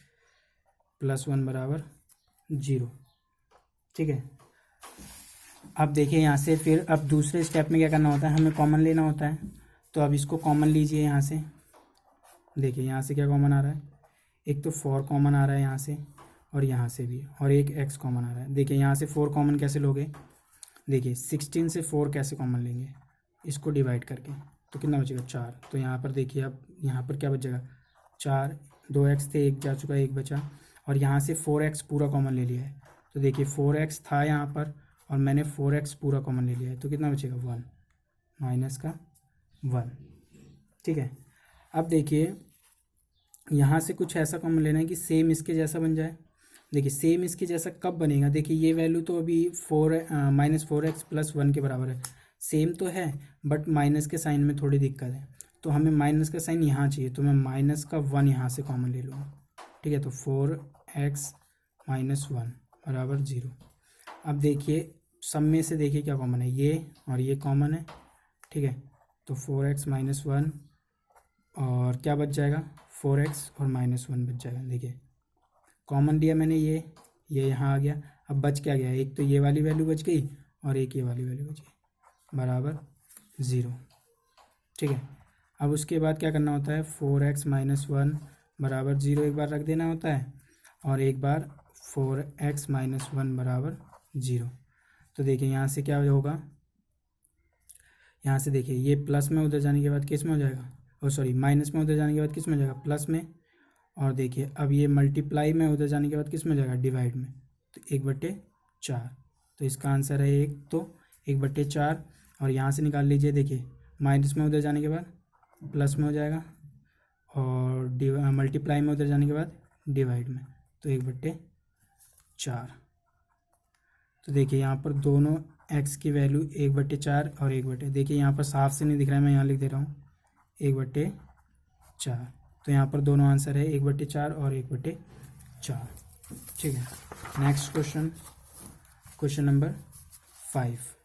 [SPEAKER 1] प्लस 1 बराबर 0, ठीक है। अब देखिए यहाँ से फिर अब दूसरे स्टेप में क्या करना होता है, हमें कॉमन लेना होता है। तो अब इसको कॉमन लीजिए यहाँ से, देखिए यहाँ से क्या कॉमन आ रहा है, एक तो 4 कॉमन आ रहा है यहाँ से, और यहाँ से भी, और एक x कॉमन आ रहा है। देखिए यहाँ से 4 कॉमन कैसे लोगे, देखिए 16 से 4 कैसे कॉमन लेंगे, इसको डिवाइड करके, तो कितना बचेगा 4। तो यहाँ पर देखिए अब यहाँ पर क्या बचेगा 4, 2x थे 1 जा चुका 1 बचा, और यहाँ से 4x पूरा कॉमन ले लिया है। तो देखिए 4x था यहाँ पर और मैंने 4x पूरा कॉमन ले लिया है, तो कितना बचेगा 1 माइनस का 1, ठीक है। अब देखिए यहाँ से कुछ ऐसा कॉमन लेना है कि सेम इसके जैसा बन जाए। देखिए सेम इसके जैसा कब बनेगा, देखिए ये वैल्यू तो अभी -4x प्लस 1 के बराबर है, सेम तो है बट माइनस के साइन में थोड़ी दिक्कत है, तो हमें माइनस का साइन यहाँ चाहिए, तो मैं माइनस का 1 यहाँ से कॉमन ले लूँगा, ठीक है। तो 4x माइनस 1 बराबर 0। अब देखिए सब में से देखिए क्या कॉमन है, ये और ये कॉमन है, ठीक है। तो 4x माइनस 1 और क्या बच जाएगा 4x और -1 बच जाएगा। देखिए कॉमन लिया मैंने, ये यहाँ आ गया। अब बच क्या गया, एक तो ये वाली वैल्यू बच गई और एक ये वाली वैल्यू बच गई, बराबर 0, ठीक है। अब उसके बाद क्या करना होता है, 4x माइनस 1 बराबर 0 एक बार रख देना होता है, और एक बार 4x माइनस 1 बराबर 0। तो देखिए यहाँ से क्या होगा, यहाँ से देखिए ये प्लस में उधर जाने के बाद किस में हो जाएगा, और सॉरी माइनस में उधर जाने के बाद किस में हो जाएगा, प्लस में। और देखिए अब ये मल्टीप्लाई में उधर जाने के बाद किस में हो जाएगा, डिवाइड में, तो 1/4। तो इसका आंसर है 1, तो 1/4। और यहाँ से निकाल लीजिए, देखिए माइनस में उधर जाने के बाद प्लस में हो जाएगा, और मल्टीप्लाई में उधर जाने के बाद डिवाइड में, तो 1/4। तो देखिए यहाँ पर दोनों x की वैल्यू 1/4 और 1/, देखिए यहाँ पर साफ से नहीं दिख रहा है, मैं यहाँ लिख दे रहा हूँ 1/4। तो यहाँ पर दोनों आंसर है 1/4 और 1/4, ठीक है। Next question, question number 5।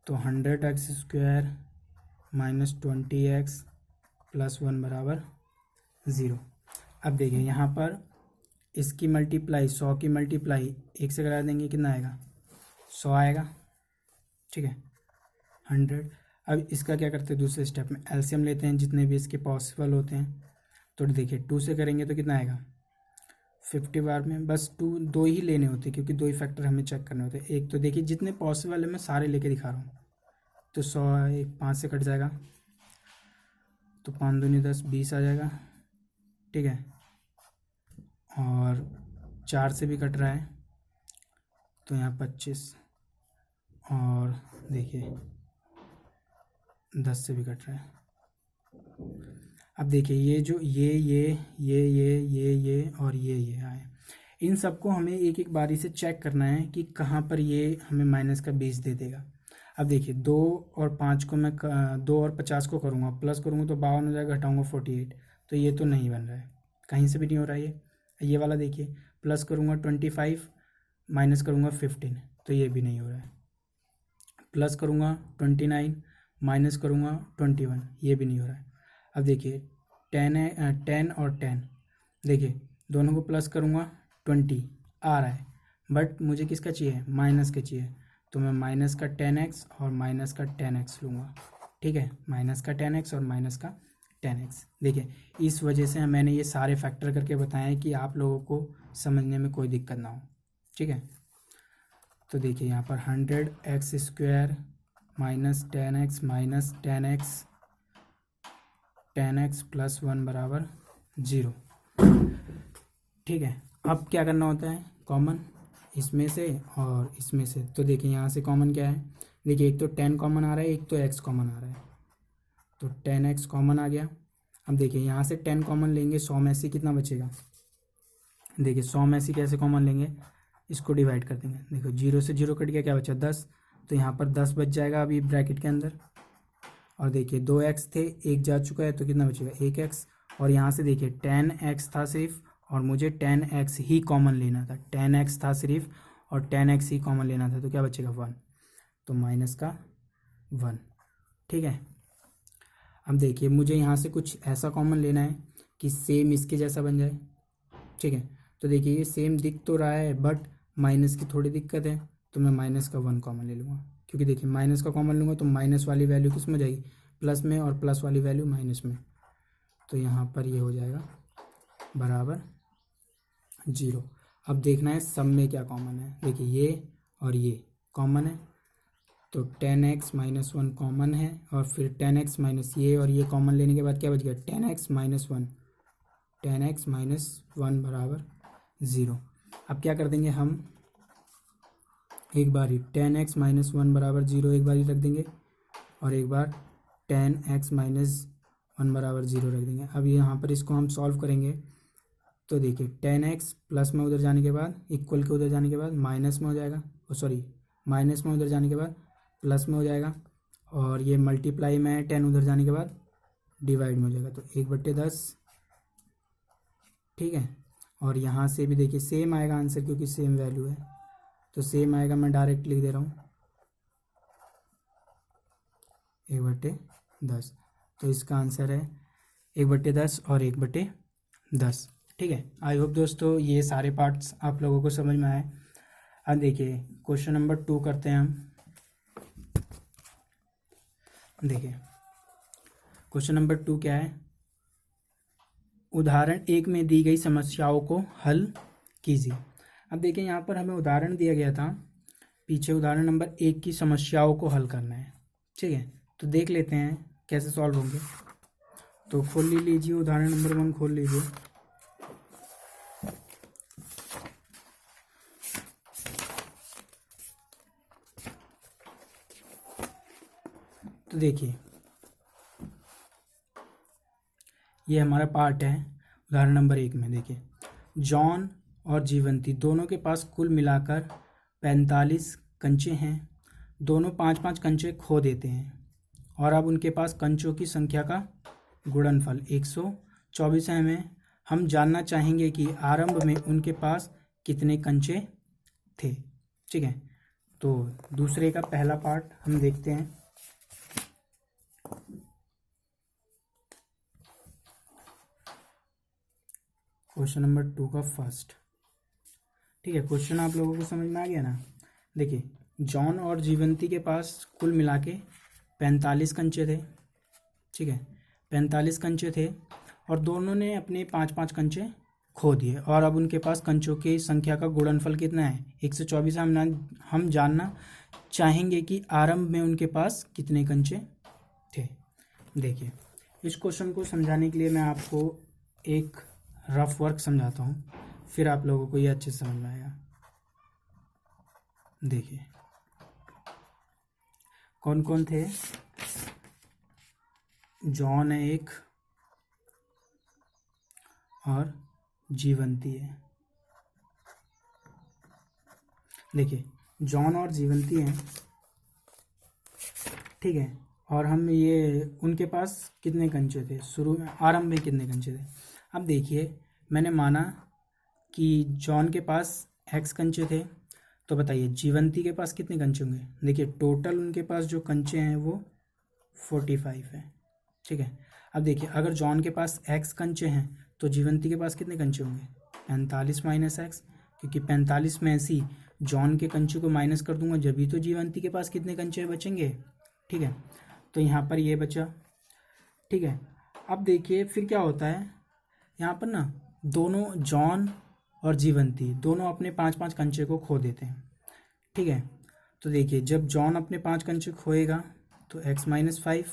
[SPEAKER 1] तो 100x² माइनस 20x प्लस 1 बराबर 0। अब देखिए यहाँ पर इसकी मल्टीप्लाई 100 की मल्टीप्लाई 1 से करा देंगे, कितना आएगा 100 आएगा, ठीक है 100। अब इसका क्या करते हैं, दूसरे स्टेप में एलसीएम लेते हैं जितने भी इसके पॉसिबल होते हैं। तो देखिए 2 से करेंगे तो कितना आएगा 50 बार में बस दो ही लेने होते क्योंकि दो ही फैक्टर हमें चेक करने होते। एक तो देखिए जितने पॉसिबल है मैं सारे लेके दिखा रहा हूँ। तो 100 एक 5 से कट जाएगा तो 5 दूनी 10 20 आ जाएगा, ठीक है। और 4 से भी कट रहा है तो यहाँ 25, और देखिए 10 से भी कट रहा है। अब देखिए ये जो ये और ये आए, इन सबको हमें एक एक बारी से चेक करना है कि कहाँ पर ये हमें माइनस का 20 दे देगा। अब देखिए 2 और 5 को मैं 2 और 50 को करूँगा, प्लस करूँगा तो 52 हो जाएगा, घटाऊँगा 48, तो ये तो नहीं बन रहा है, कहीं से भी नहीं हो रहा है। ये वाला देखिए प्लस करूँगा 25 माइनस करूँगा 15, तो ये भी नहीं हो रहा है। प्लस करूँगा 29 माइनस करूँगा 21, ये भी नहीं हो रहा है। अब देखिए 10 और 10, देखिए दोनों को प्लस करूँगा 20 आ रहा है, बट मुझे किसका चाहिए, माइनस का चाहिए, तो मैं माइनस का 10x और माइनस का 10x लूँगा, ठीक है। माइनस का 10x और माइनस का 10x। देखिए इस वजह से मैंने ये सारे फैक्टर करके बताए हैं कि आप लोगों को समझने में कोई दिक्कत ना हो, ठीक है। तो देखिए यहाँ पर 100x² माइनस 10x प्लस 1 बराबर 0, ठीक है। अब क्या करना होता है, कॉमन इसमें से और इसमें से। तो देखिए यहाँ से कॉमन क्या है, देखिए एक तो 10 कॉमन आ रहा है, एक तो x कॉमन आ रहा है, तो 10x कॉमन आ गया। अब देखिए यहाँ से 10 कॉमन लेंगे, 100 में से कितना बचेगा, देखिए 100 में से कैसे कॉमन लेंगे, इसको डिवाइड कर देंगे। देखो 0 से 0 कट गया, क्या बचा 10, तो यहाँ पर 10 बच जाएगा अभी ब्रैकेट के अंदर। और देखिए 2x थे, एक जा चुका है तो कितना बचेगा 1x, और यहाँ से देखिए 10x था सिर्फ और मुझे 10x ही कॉमन लेना था, 10x था सिर्फ और 10x ही कॉमन लेना था, तो क्या बचेगा 1, तो माइनस का 1, ठीक है। अब देखिए मुझे यहाँ से कुछ ऐसा कॉमन लेना है कि सेम इसके जैसा बन जाए, ठीक है। तो देखिए ये सेम दिख तो रहा है बट माइनस की थोड़ी दिक्कत है, तो मैं माइनस का 1 कॉमन ले लूँगा, क्योंकि देखिए माइनस का कॉमन लूँगा तो माइनस वाली वैल्यू किस में जाएगी, प्लस में, और प्लस वाली वैल्यू माइनस में, तो यहाँ पर ये हो जाएगा बराबर 0। अब देखना है सब में क्या कॉमन है, देखिए ये और ये कॉमन है, तो 10x माइनस 1 कॉमन है, और फिर 10x माइनस ये और ये कॉमन लेने के बाद क्या बच गया 10x माइनस 1, 10x माइनस 1 बराबर 0। अब क्या कर देंगे हम, एक बार ही 10x माइनस 1 बराबर 0 एक बार ही रख देंगे, और एक बार 10x माइनस 1 बराबर 0 रख देंगे। अब यहाँ पर इसको हम सॉल्व करेंगे, तो देखिए 10x प्लस में उधर जाने के बाद, इक्वल के उधर जाने के बाद माइनस में हो जाएगा, माइनस में उधर जाने के बाद प्लस में हो जाएगा, और ये मल्टीप्लाई में 10 उधर जाने के बाद डिवाइड में हो जाएगा, तो 1/10, ठीक है। और यहाँ से भी देखिए सेम आएगा आंसर, क्योंकि सेम वैल्यू है, तो सेम आएगा, मैं डायरेक्ट लिख दे रहा हूँ 1/10, तो इसका आंसर है 1/10 और 1/10, ठीक है। आई होप दोस्तों ये सारे पार्ट्स आप लोगों को समझ में आए। अब देखिए क्वेश्चन नंबर 2 करते हैं हम। देखिए क्वेश्चन नंबर 2 क्या है, उदाहरण 1 में दी गई समस्याओं को हल कीजिए। अब देखिए यहाँ पर हमें उदाहरण दिया गया था, पीछे उदाहरण नंबर 1 की समस्याओं को हल करना है, ठीक है। तो देख लेते हैं कैसे सॉल्व होंगे। तो खोल लीजिए उदाहरण नंबर 1, खोल लीजिए। तो देखिए ये हमारा पार्ट है उदाहरण नंबर 1 में। देखिए जॉन और जीवंती दोनों के पास कुल मिलाकर 45 कंचे हैं, दोनों 5-5 कंचे खो देते हैं, और अब उनके पास कंचों की संख्या का गुणनफल 124 है। हमें हम जानना चाहेंगे कि आरंभ में उनके पास कितने कंचे थे, ठीक है। तो दूसरे का पहला पार्ट हम देखते हैं। क्वेश्चन नंबर 2 का फर्स्ट, ठीक है। क्वेश्चन आप लोगों को समझ में आ गया ना। देखिए जॉन और जीवंती के पास कुल मिला के 45 कंचे थे, ठीक है, 45 कंचे थे, और दोनों ने अपने 5-5 कंचे खो दिए और अब उनके पास कंचों की संख्या का गुणनफल कितना है 124। हम जानना चाहेंगे कि आरंभ में उनके पास कितने कंचे थे। देखिए इस क्वेश्चन को समझाने के लिए मैं आपको एक रफ वर्क समझाता हूँ, फिर आप लोगों को ये अच्छे से समझ में आएगा। देखिए कौन कौन थे, जॉन है एक और जीवंती है। देखिए जॉन और जीवंती हैं, ठीक है, और हम ये उनके पास कितने कंचे थे शुरू में, आरंभ में कितने कंचे थे। अब देखिए मैंने माना कि जॉन के पास x कंचे थे, तो बताइए जीवंती के पास कितने कंचे होंगे। देखिए टोटल उनके पास जो कंचे हैं वो 45 है, ठीक है। अब देखिए अगर जॉन के पास x कंचे हैं तो जीवंती के पास कितने कंचे होंगे 45 माइनस एक्स, क्योंकि 45 में ऐसी जॉन के कंचे को माइनस कर दूंगा जब भी तो जीवंती के पास कितने कंचे बचेंगे, ठीक है। तो यहाँ पर ये बचा, ठीक है। अब देखिए फिर क्या होता है, यहाँ पर ना दोनों जॉन और जीवंती दोनों अपने 5-5 कंचे को खो देते हैं, ठीक है। तो देखिए जब जॉन अपने 5 कंचे खोएगा तो x माइनस 5,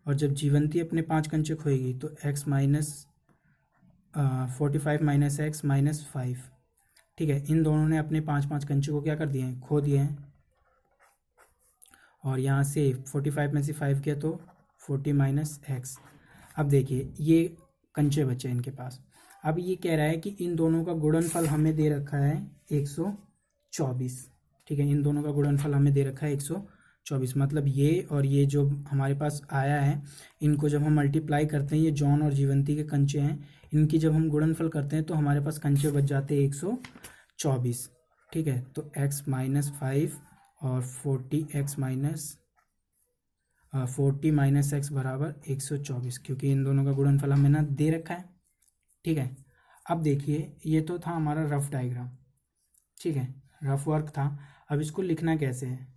[SPEAKER 1] और जब जीवंती अपने 5 कंचे खोएगी तो x minus 45 minus x minus 5, ठीक है। इन दोनों ने अपने 5-5 कंचे को क्या कर दिए हैं, खो दिए हैं। और यहाँ से 45 में से 5 किया तो 40 माइनस एक्स। अब देखिए ये कंचे बचे इनके पास। अब ये कह रहा है कि इन दोनों का गुणनफल हमें दे रखा है 124, ठीक है। इन दोनों का गुणनफल हमें दे रखा है 124, मतलब ये और ये जो हमारे पास आया है, इनको जब हम मल्टीप्लाई करते हैं, ये जॉन और जीवंती के कंचे हैं, इनकी जब हम गुणनफल करते हैं तो हमारे पास कंचे बच जाते हैं 124, ठीक है। तो x माइनस 5 और 40 माइनस एक्स बराबर 124, क्योंकि इन दोनों का गुणनफल हमें ना दे रखा है, ठीक है। अब देखिए ये तो था हमारा रफ डायग्राम, ठीक है, रफ वर्क था। अब इसको लिखना कैसे है,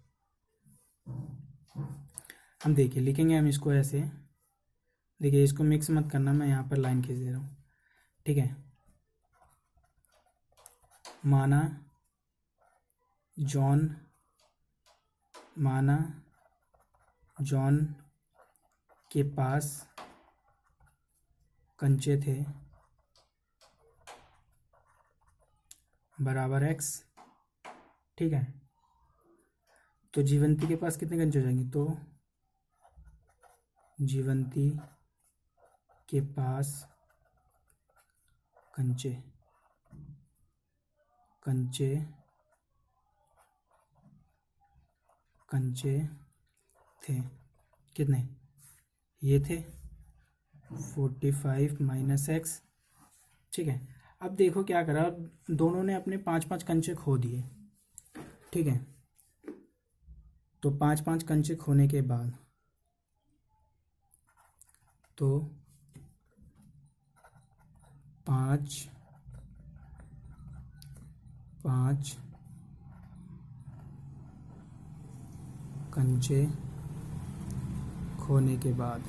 [SPEAKER 1] हम देखिए लिखेंगे हम इसको ऐसे। देखिए इसको मिक्स मत करना, मैं यहाँ पर लाइन खींच दे रहा हूँ, ठीक है। माना जॉन के पास कंचे थे बराबर x, ठीक है। तो जीवंती के पास कितने कंचे हो जाएंगे, तो जीवंती के पास कंचे थे कितने, ये थे 45 माइनस एक्स, ठीक है। अब देखो क्या करा, दोनों ने अपने 5-5 कंचे खो दिए, ठीक है। तो 5-5 कंचे खोने के बाद तो 5 कंचे खोने के बाद,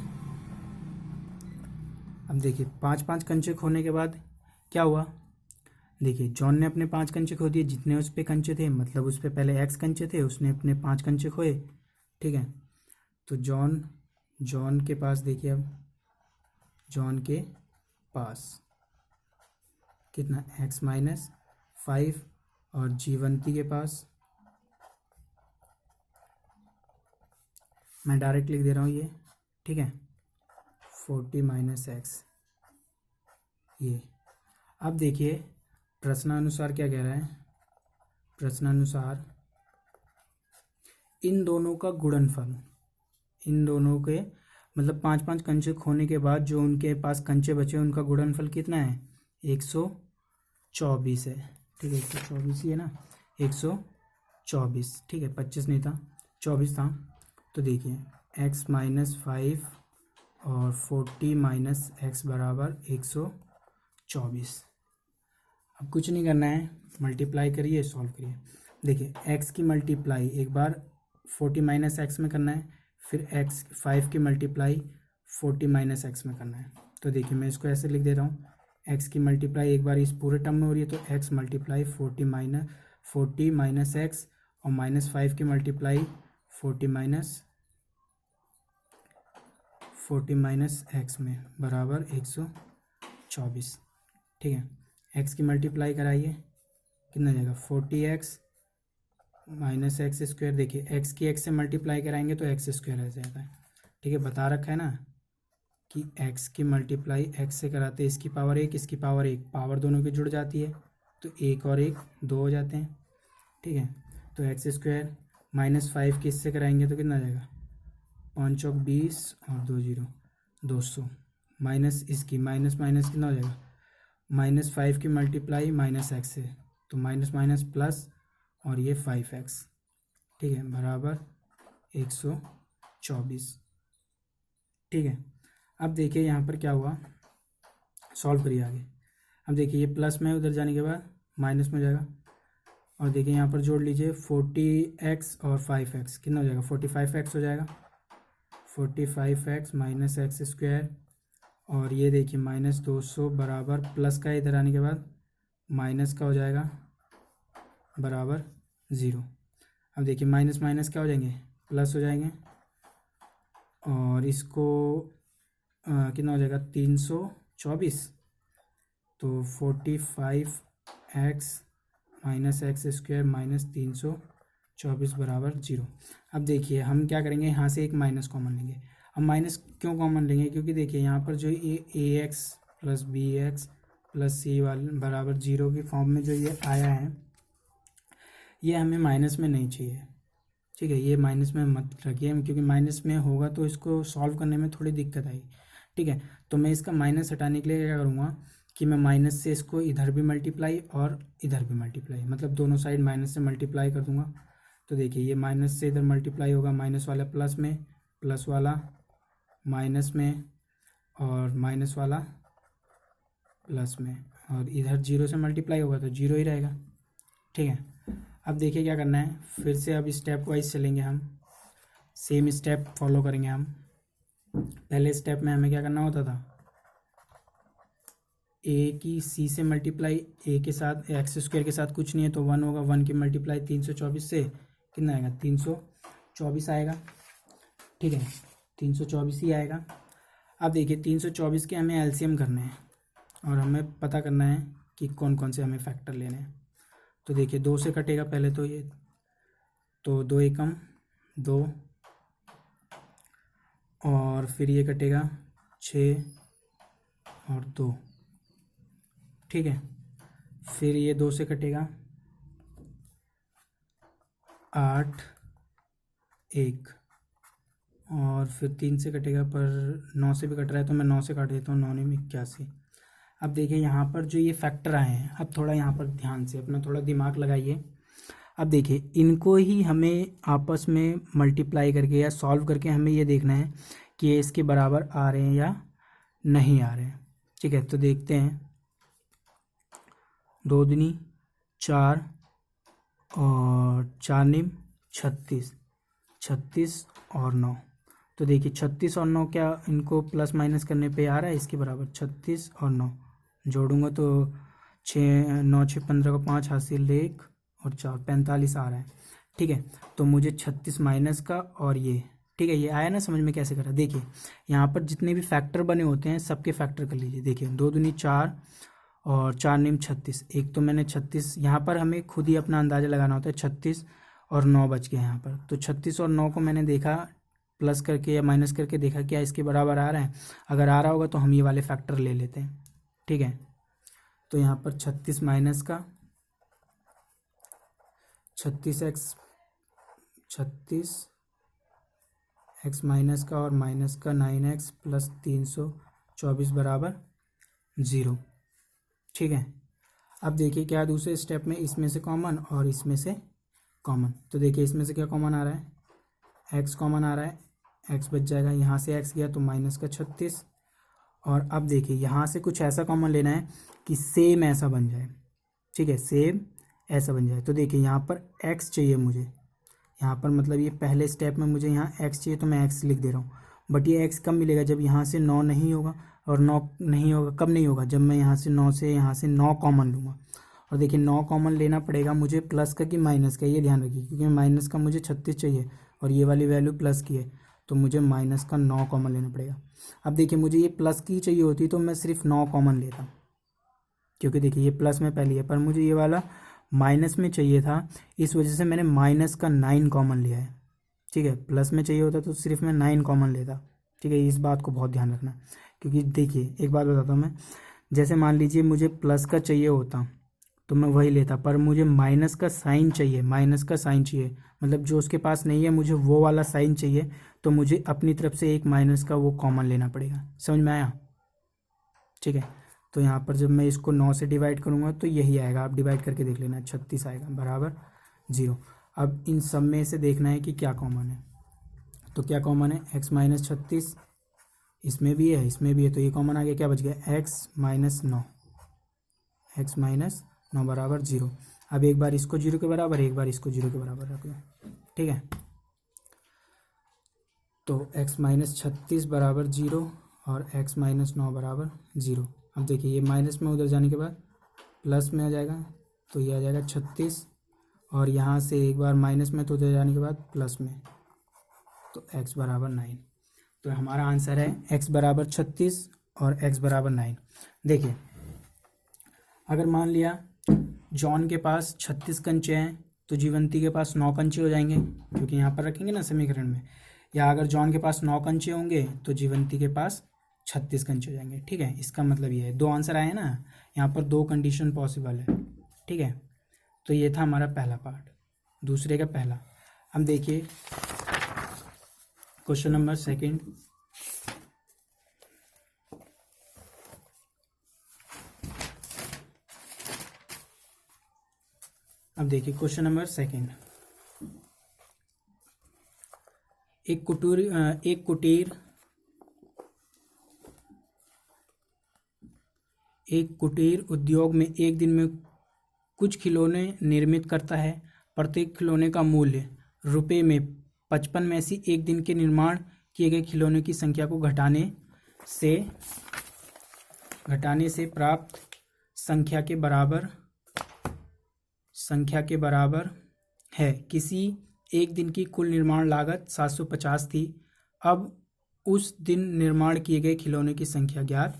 [SPEAKER 1] अब देखिए 5-5 कंचे खोने के बाद क्या हुआ। देखिए जॉन ने अपने 5 कंचे खो दिए, जितने उस पे कंचे थे, मतलब उस पे पहले x कंचे थे, उसने अपने 5 कंचे खोए, ठीक है। तो जॉन के पास देखिए, अब जॉन के पास कितना x माइनस 5, और जीवंती के पास मैं डायरेक्ट लिख दे रहा हूँ ये, ठीक है, 40 माइनस एक्स ये। अब देखिए प्रश्नानुसार क्या कह रहा है, प्रश्नानुसार इन दोनों का गुणनफल, इन दोनों के मतलब 5-5 कंचे खोने के बाद जो उनके पास कंचे बचे उनका गुणनफल कितना है 124 है, ठीक है। 124 ही है ना, 124, ठीक है, 25 नहीं था 24 था। तो देखिए x माइनस 5 और 40 माइनस एक्स बराबर 124। अब कुछ नहीं करना है, मल्टीप्लाई करिए, सॉल्व करिए। देखिए x की मल्टीप्लाई एक बार 40 माइनस एक्स में करना है, फिर x 5 की मल्टीप्लाई 40 माइनस एक्स में करना है। तो देखिए मैं इसको ऐसे लिख दे रहा हूँ, एक्स की मल्टीप्लाई एक बार इस पूरे टर्म में हो रही है, तो एक्स मल्टीप्लाई 40 माइनस एक्स, और -5 की मल्टीप्लाई 40 माइनस एक्स में बराबर 124। ठीक है, एक्स की मल्टीप्लाई कराइए, कितना जाएगा 40x माइनस एक्स स्क्वायर। देखिए एक्स की एक्स से मल्टीप्लाई कराएंगे तो एक्स स्क्वायर आ जाता है। ठीक है, बता रखा है ना कि एक्स की मल्टीप्लाई एक्स से कराते हैं, इसकी पावर 1 इसकी पावर 1, पावर दोनों की जुड़ जाती है, तो 1 और 1 2 हो जाते हैं। ठीक है, तो एक्स स्क्वायर -5 की इससे कराएंगे तो कितना आ जाएगा 5 चौक 20 और 2 0 200, माइनस इसकी माइनस माइनस कितना हो जाएगा -5 की मल्टीप्लाई माइनस एक्स से, तो माइनस माइनस प्लस, और ये 5x। ठीक है, बराबर 124। ठीक है, अब देखिए यहाँ पर क्या हुआ, सॉल्व करिए आगे। अब देखिए ये प्लस में उधर जाने के बाद माइनस में हो जाएगा, और देखिए यहाँ पर जोड़ लीजिए 40x और 5x, कितना हो जाएगा 45x हो जाएगा, 45x माइनस एक्स स्क्वायर, और ये देखिए -200 बराबर प्लस का इधर आने के बाद माइनस का हो जाएगा बराबर 0। अब देखिए माइनस माइनस क्या हो जाएंगे, प्लस हो जाएंगे, और इसको कितना हो जाएगा 324, तो 45x minus x square minus 324 बराबर 0। अब देखिए हम क्या करेंगे, यहाँ से एक माइनस कॉमन लेंगे। अब माइनस क्यों कॉमन लेंगे, क्योंकि देखिए यहाँ पर जो A X plus B X plus C वाले बराबर 0 की फॉर्म में जो ये आया है, ये हमें माइनस में नहीं चाहिए। ठीक है, ये माइनस में मत रखिए, क्योंकि माइनस में होगा तो इसको सॉल्व करने में थोड़ी दिक्कत आएगी। ठीक है, तो मैं इसका माइनस हटाने के लिए क्या करूँगा कि मैं माइनस से इसको इधर भी मल्टीप्लाई और इधर भी मल्टीप्लाई, मतलब दोनों साइड माइनस से मल्टीप्लाई कर दूँगा। तो देखिए ये माइनस से इधर मल्टीप्लाई होगा, माइनस वाला प्लस में, प्लस वाला माइनस में, और माइनस वाला प्लस में, और इधर 0 से मल्टीप्लाई होगा तो 0 ही रहेगा। ठीक है, अब देखिए क्या करना है, फिर से अब स्टेप वाइज चलेंगे, हम सेम स्टेप फॉलो करेंगे। हम पहले स्टेप में हमें क्या करना होता था, ए की सी से मल्टीप्लाई, ए के साथ एक्स स्क्वायर के साथ कुछ नहीं है तो 1 होगा, 1 की मल्टीप्लाई 324 से कितना आएगा 324 आएगा। ठीक है, 324 ही आएगा। अब देखिए 324 के हमें एलसीएम करने हैं, और हमें पता करना है कि कौन कौन से हमें फैक्टर लेने हैं। तो देखिए 2 से कटेगा पहले तो ये, तो 2 एकम 2, और फिर ये कटेगा 6 और 2। ठीक है, फिर ये 2 से कटेगा 8 1, और फिर 3 से कटेगा, पर 9 से भी कट रहा है तो मैं 9 से काट देता हूँ, 9 में 81। अब देखिए यहाँ पर जो ये फैक्टर आए हैं, अब थोड़ा यहाँ पर ध्यान से अपना थोड़ा दिमाग लगाइए। अब देखिए इनको ही हमें आपस में मल्टीप्लाई करके या सॉल्व करके हमें ये देखना है कि ये इसके बराबर आ रहे हैं या नहीं आ रहे हैं। ठीक है, तो देखते हैं, 2 दूनी 4 और 4 निम 36, 36 और 9। तो देखिए 36 और 9 क्या इनको प्लस माइनस करने पे आ रहा है, इसके बराबर 36 और 9 जोड़ूंगा तो 6 9 6 15 को 5 हासिल 1 और 4 45 आ रहा है। ठीक है, तो मुझे 36 माइनस का और ये, ठीक है, ये आया ना समझ में कैसे करा। देखिए यहाँ पर जितने भी फैक्टर बने होते हैं सबके फैक्टर कर लीजिए। देखिए 2 दूनी 4 और 4 निम 36, एक तो मैंने 36, यहाँ पर हमें खुद ही अपना अंदाज़ा लगाना होता है, 36 और 9 बच गए यहाँ पर। तो 36 और 9 को मैंने देखा प्लस करके या माइनस करके, देखा क्या इसके बराबर आ रहा है, अगर आ रहा होगा तो हम ये वाले फैक्टर ले लेते हैं। ठीक है, तो यहाँ पर 36 माइनस का 36x माइनस का और माइनस का 9x प्लस 324 बराबर 0। ठीक है, अब देखिए क्या दूसरे स्टेप में, इसमें से कॉमन और इसमें से कॉमन। तो देखिए इसमें से क्या कॉमन आ रहा है, x कॉमन आ रहा है, x बच जाएगा, यहाँ से x गया तो माइनस का 36, और अब देखिए यहाँ से कुछ ऐसा कॉमन लेना है कि सेम ऐसा बन जाए। ठीक है, सेम ऐसा बन जाए। तो देखिए यहाँ पर x चाहिए मुझे, यहाँ पर मतलब ये पहले स्टेप में मुझे यहाँ x चाहिए तो मैं x लिख दे रहा हूँ, बट ये x कब मिलेगा, जब यहाँ से 9 नहीं होगा और 9 नहीं होगा, कब नहीं होगा, जब मैं यहाँ से 9 कॉमन लूँगा। और देखिए 9 कॉमन लेना पड़ेगा मुझे प्लस का कि माइनस का, ये ध्यान रखिए, क्योंकि माइनस का मुझे 36 चाहिए और ये वाली वैल्यू प्लस की है, तो मुझे माइनस का 9 कॉमन लेना पड़ेगा। अब देखिए मुझे ये प्लस की चाहिए होती तो मैं सिर्फ 9 कॉमन लेता, क्योंकि देखिए ये प्लस में पहली है, पर मुझे ये वाला माइनस में चाहिए था, इस वजह से मैंने माइनस का 9 कॉमन लिया है। ठीक है, प्लस में चाहिए होता तो सिर्फ मैं 9 कॉमन लेता। ठीक है, इस बात को बहुत ध्यान रखना, क्योंकि देखिए एक बात बताता हूँ मैं, जैसे मान लीजिए मुझे प्लस का चाहिए होता तो मैं वही लेता, पर मुझे माइनस का साइन चाहिए, मतलब जो उसके पास नहीं है मुझे वो वाला साइन चाहिए, तो मुझे अपनी तरफ से एक माइनस का वो कॉमन लेना पड़ेगा। समझ में आया? ठीक है, तो यहाँ पर जब मैं इसको 9 से डिवाइड करूँगा तो यही आएगा, आप डिवाइड करके देख लेना, 36 आएगा बराबर 0। अब इन सब में से देखना है कि क्या कॉमन है, तो क्या कॉमन है, x माइनस 36, इसमें भी है इसमें भी है, तो ये कॉमन आ गया, क्या बच गया, x माइनस 9 बराबर 0। अब एक बार इसको 0 के बराबर, एक बार इसको 0 के बराबर रख लो। ठीक है, तो x माइनस 36 बराबर 0 और x माइनस 9 बराबर 0। अब देखिए ये माइनस में उधर जाने के बाद प्लस में आ जाएगा, तो ये आ जाएगा 36, और यहाँ से एक बार माइनस में तो उधर जाने के बाद प्लस में, तो x बराबर 9। तो हमारा आंसर है x बराबर 36 और x बराबर 9। देखिए अगर मान लिया जॉन के पास 36 कंचे हैं तो जीवंती के पास 9 कंचे हो जाएंगे, क्योंकि यहाँ पर रखेंगे ना समीकरण में, या अगर जॉन के पास 9 कंचे होंगे तो जीवंती के पास 36 कंचे हो जाएंगे। ठीक है, इसका मतलब ये है, दो आंसर आए हैं ना, यहाँ पर दो कंडीशन पॉसिबल है। ठीक है, तो ये था हमारा पहला पार्ट, दूसरे का पहला। हम देखिए क्वेश्चन नंबर सेकंड। अब देखिए क्वेश्चन नंबर सेकंड, एक कुटीर उद्योग में एक दिन में कुछ खिलौने निर्मित करता है। प्रत्येक खिलौने का मूल्य रुपए में 55 में से एक दिन के निर्माण किए गए खिलौने की संख्या को घटाने से प्राप्त संख्या के बराबर है। किसी एक दिन की कुल निर्माण लागत 750 थी। अब उस दिन निर्माण किए गए खिलौने की संख्या ज्ञात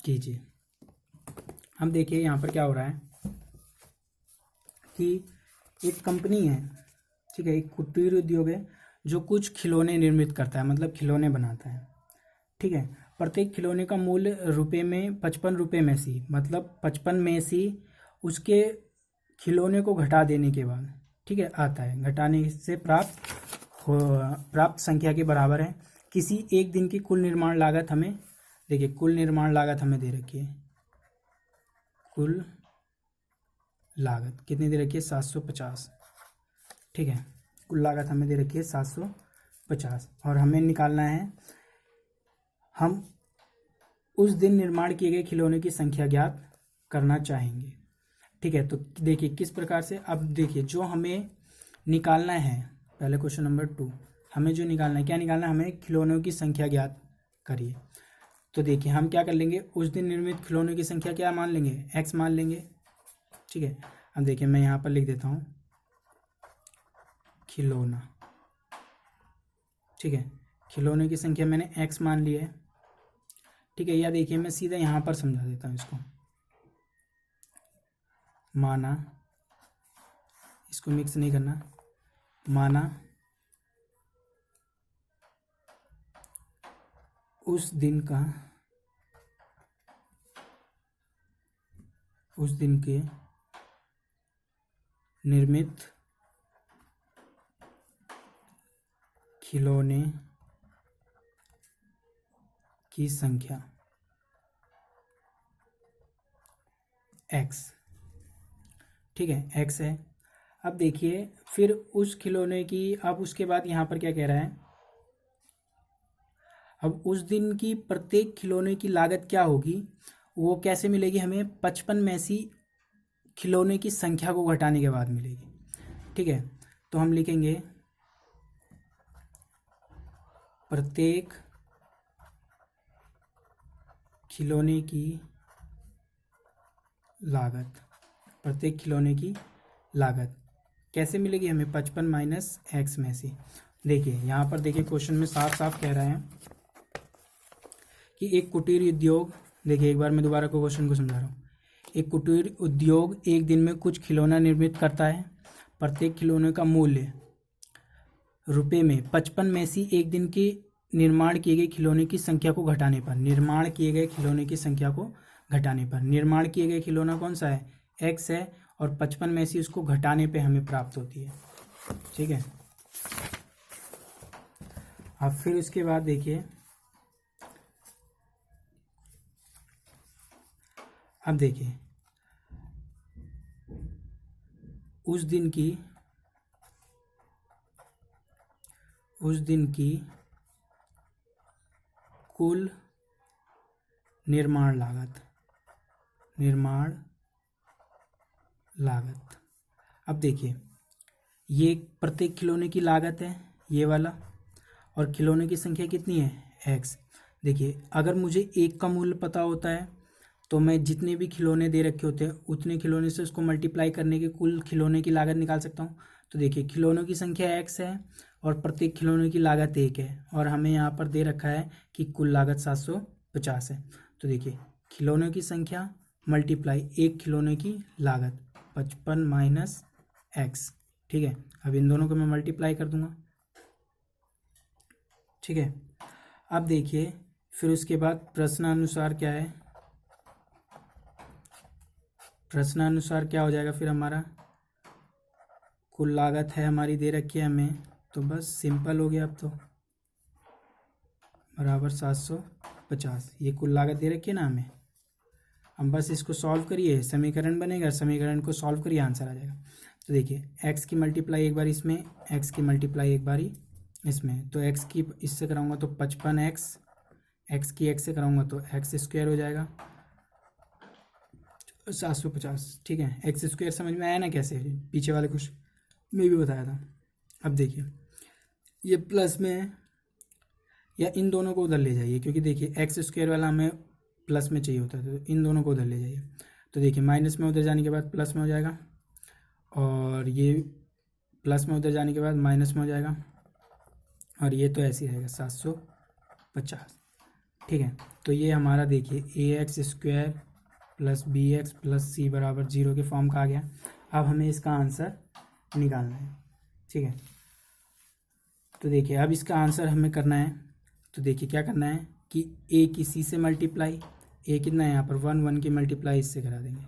[SPEAKER 1] कीजिए। हम देखिए यहाँ पर क्या हो रहा है कि एक कंपनी है, ठीक है, एक कुटीर उद्योग है जो कुछ खिलौने निर्मित करता है, मतलब खिलौने बनाता है। ठीक है, प्रत्येक खिलौने का मूल्य रुपए में 55 रुपये में से, मतलब 55 में से उसके खिलौने को घटा देने के बाद, ठीक है, आता है, घटाने से प्राप्त संख्या के बराबर है। किसी एक दिन की कुल निर्माण लागत हमें, देखिए कुल निर्माण लागत हमें दे रखी है, कुल लागत कितनी दे रखी है, 750। ठीक है, कुल लागत हमें दे रखी है 750, और हमें निकालना है, हम उस दिन निर्माण किए गए खिलौने की संख्या ज्ञात करना चाहेंगे। ठीक है, तो देखिए किस प्रकार से, अब देखिए जो हमें निकालना है, पहले क्वेश्चन नंबर 2, हमें जो निकालना है, क्या निकालना है, हमें खिलौनों की संख्या ज्ञात करिए। तो देखिए हम क्या कर लेंगे, उस दिन निर्मित खिलौनों की संख्या क्या मान लेंगे, x मान लेंगे। ठीक है, अब देखिए मैं यहाँ पर लिख देता हूँ खिलौना। ठीक है, खिलौने की संख्या मैंने x मान ली है। ठीक है, या देखिए मैं सीधा यहाँ पर समझा देता हूँ इसको, माना, इसको मिक्स नहीं करना, माना उस दिन के निर्मित खिलौने की संख्या x। ठीक है, x है। अब देखिए फिर उस खिलौने की, अब उसके बाद यहाँ पर क्या कह रहा है, अब उस दिन की प्रत्येक खिलौने की लागत क्या होगी, वो कैसे मिलेगी हमें, 55 में से खिलौने की संख्या को घटाने के बाद मिलेगी। ठीक है, तो हम लिखेंगे प्रत्येक खिलौने की लागत, प्रत्येक खिलौने की लागत कैसे मिलेगी हमें, 55 माइनस एक्स में से। देखिए यहाँ पर देखिए क्वेश्चन में साफ साफ कह रहे हैं कि एक कुटीर उद्योग, देखिए एक बार मैं दोबारा को क्वेश्चन को समझा रहा हूँ। एक कुटीर उद्योग एक दिन में कुछ खिलौना निर्मित करता है। प्रत्येक खिलौने का मूल्य रुपए में 55 में से एक दिन के निर्माण किए गए खिलौने की संख्या को घटाने पर, निर्माण किए गए खिलौने की संख्या को घटाने पर, निर्माण किए गए खिलौना कौन सा है, एक्स है, और 55 में से उसको घटाने पे हमें प्राप्त होती है। ठीक है, अब फिर उसके बाद देखिए, अब देखिए उस दिन की कुल निर्माण लागत। अब देखिए ये प्रत्येक खिलौने की लागत है ये वाला, और खिलौने की संख्या कितनी है, एक्स। देखिए अगर मुझे एक का मूल्य पता होता है तो मैं जितने भी खिलौने दे रखे होते हैं उतने खिलौने से उसको मल्टीप्लाई करने के कुल खिलौने की लागत निकाल सकता हूँ। तो देखिए खिलौनों की संख्या एक्स है और प्रत्येक खिलौने की लागत एक है, और हमें यहाँ पर दे रखा है कि कुल लागत 750 है। तो देखिए खिलौनों की संख्या मल्टीप्लाई एक खिलौने की लागत 55 माइनस एक्स। ठीक है, अब इन दोनों को मैं मल्टीप्लाई कर दूंगा। ठीक है, अब देखिए फिर उसके बाद प्रश्नानुसार क्या है, प्रश्नानुसार क्या हो जाएगा फिर हमारा, कुल लागत है हमारी दे रखी है हमें, तो बस सिंपल हो गया अब तो, बराबर 750, ये कुल लागत दे रखी है ना हमें। हम बस इसको सॉल्व करिए, समीकरण बनेगा, समीकरण को सॉल्व करिए, आंसर आ जाएगा। तो देखिए एक्स की मल्टीप्लाई एक बार इसमें, एक्स की मल्टीप्लाई एक बारी इसमें, तो एक्स की इससे कराऊंगा तो 55 एक्स, एक्स की एक्स से कराऊंगा तो एक्स स्क्वायर हो जाएगा 750। ठीक है, एक्स स्क्वायर समझ में आया ना कैसे, पीछे वाले कुछ मैं भी बताया था। अब देखिए ये प्लस में है, या इन दोनों को उधर ले जाइए, क्योंकि देखिए एक्स स्क्वायर वाला हमें प्लस में चाहिए होता है, तो इन दोनों को उधर ले जाइए। तो देखिए माइनस में उधर जाने के बाद प्लस में हो जाएगा, और ये प्लस में उधर जाने के बाद माइनस में हो जाएगा, और ये तो ऐसे ही रहेगा 750। ठीक है, तो ये हमारा देखिए A X square plus B X plus C बराबर 0 के फॉर्म का आ गया। अब हमें इसका आंसर निकालना है। ठीक है, तो देखिए अब इसका आंसर हमें करना है, तो देखिए क्या करना है कि ए की सी से मल्टीप्लाई, ए कितना है यहाँ पर 1 की मल्टीप्लाई इससे करा देंगे।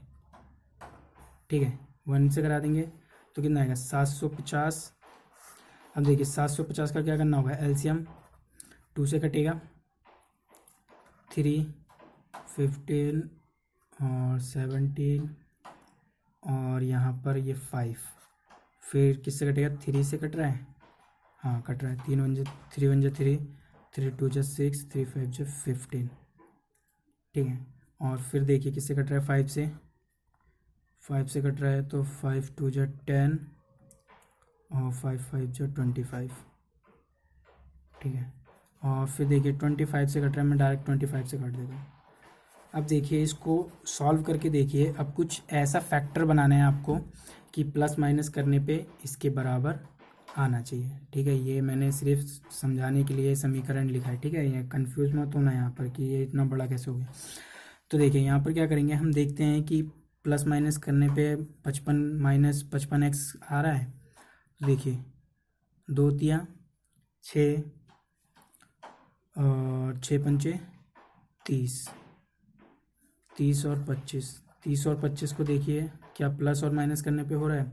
[SPEAKER 1] ठीक है, 1 से करा देंगे तो कितना आएगा 750। अब देखिए 750 का क्या करना होगा, एलसीएम 2 से कटेगा, 3, 15 और 17, और यहाँ पर ये 5, फिर किससे कटेगा, 3 से कट रहा है, हाँ कट रहा है, 3 1 3, 3 2 6, 3 5 15। ठीक है, और फिर देखिए किससे कट रहा है, 5 से कट रहा है, तो 5 2 10 और 5 5 25। ठीक है, और फिर देखिए 25 से कट रहा है, मैं डायरेक्ट 25 से काट देता हूँ। अब देखिए इसको सॉल्व करके देखिए, अब कुछ ऐसा फैक्टर बनाना है आपको कि प्लस माइनस करने पे इसके बराबर आना चाहिए। ठीक है, ये मैंने सिर्फ समझाने के लिए समीकरण लिखा है। ठीक है, ये कंफ्यूज मत होना यहाँ पर कि ये इतना बड़ा कैसे हो गया। तो देखिए यहाँ पर क्या करेंगे, हम देखते हैं कि प्लस माइनस करने पे 55 माइनस 55 एक्स आ रहा है। तो देखिए 2 तिया 6 और 6 पंचे 30 और 25 को देखिए क्या प्लस और माइनस करने पे हो रहा है,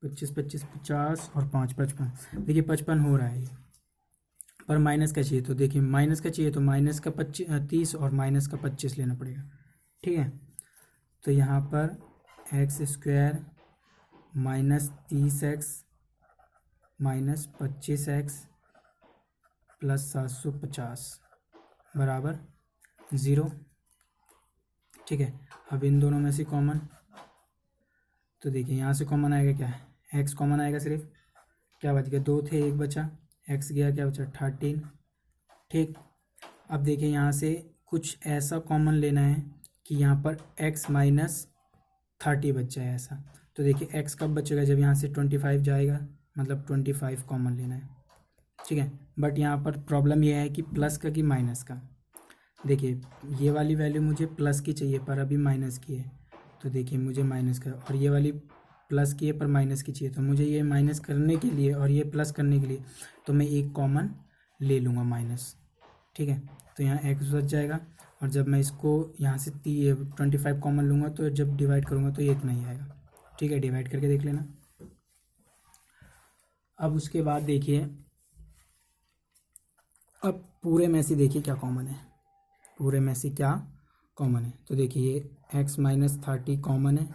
[SPEAKER 1] 25 25 50 और 5 55। देखिए 55 हो रहा है ये, पर माइनस का चाहिए, तो देखिए माइनस का चाहिए तो माइनस का 30 और माइनस का 25 लेना पड़ेगा। ठीक है, तो यहाँ पर x square minus 30x minus 25x plus 750 बराबर 0। ठीक है, अब इन दोनों में से कॉमन, तो देखिए यहाँ से कॉमन आएगा क्या है, एक्स कॉमन आएगा, सिर्फ क्या बच गया, 2 थे 1 बचा, एक्स गया क्या बचा 13। ठीक, अब देखिए यहाँ से कुछ ऐसा कॉमन लेना है कि यहाँ पर x माइनस 30 बच जाए ऐसा। तो देखिए x कब बचेगा, जब यहाँ से 25 जाएगा, मतलब 25 कॉमन लेना है, ठीक है। बट यहाँ पर प्रॉब्लम यह है कि प्लस का कि माइनस का। देखिए ये वाली वैल्यू मुझे प्लस की चाहिए पर अभी माइनस की है, तो देखिए मुझे माइनस का, और ये वाली प्लस की है पर माइनस की चाहिए, तो मुझे ये माइनस करने के लिए और ये प्लस करने के लिए तो मैं एक कॉमन ले लूँगा माइनस, ठीक है। तो यहाँ x बच जाएगा, और जब मैं इसको यहाँ से 25 कॉमन लूँगा तो जब डिवाइड करूँगा तो ये इतना ही आएगा, ठीक है। डिवाइड करके देख लेना। अब उसके बाद देखिए, अब पूरे में से देखिए क्या कॉमन है, पूरे में से क्या कॉमन है। तो देखिए ये x माइनस 30 कॉमन है,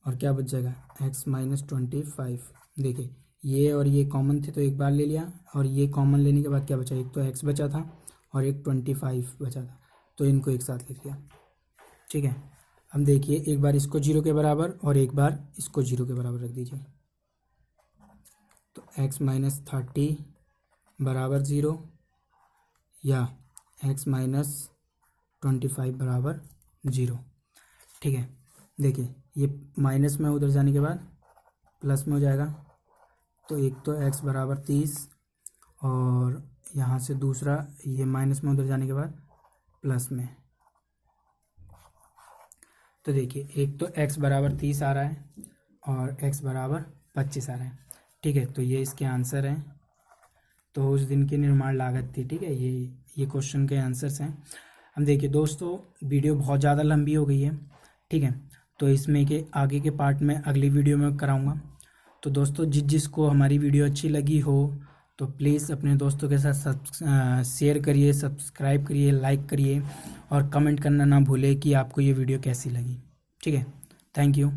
[SPEAKER 1] और क्या बच जाएगा x माइनस 25। देखिए ये और ये कॉमन थे तो एक बार ले लिया, और ये कॉमन लेने के बाद क्या बचा, एक तो x बचा था और एक 25 बचा था, तो इनको एक साथ लिख लिया, ठीक है। अब देखिए एक बार इसको 0 के बराबर और एक बार इसको 0 के बराबर रख दीजिए, तो x माइनस 30 बराबर 0 या x माइनस 25 बराबर 0, ठीक है। देखिए ये माइनस में उधर जाने के बाद प्लस में हो जाएगा, तो एक तो x बराबर 30 और यहाँ से दूसरा ये माइनस में उधर जाने के बाद प्लस में। तो देखिए एक तो x बराबर 30 आ रहा है और x बराबर 25 आ रहा है, ठीक है। तो ये इसके आंसर हैं। तो उस दिन की निर्माण लागत थी, ठीक है। ये क्वेश्चन के आंसर्स हैं। हम देखिए दोस्तों वीडियो बहुत ज़्यादा लंबी हो गई है, ठीक है। तो इसमें के आगे के पार्ट में अगली वीडियो में कराऊंगा। तो दोस्तों जिसको हमारी वीडियो अच्छी लगी हो तो प्लीज़ अपने दोस्तों के साथ शेयर करिए, सब्सक्राइब करिए, लाइक करिए और कमेंट करना ना भूले कि आपको ये वीडियो कैसी लगी, ठीक है। Thank you.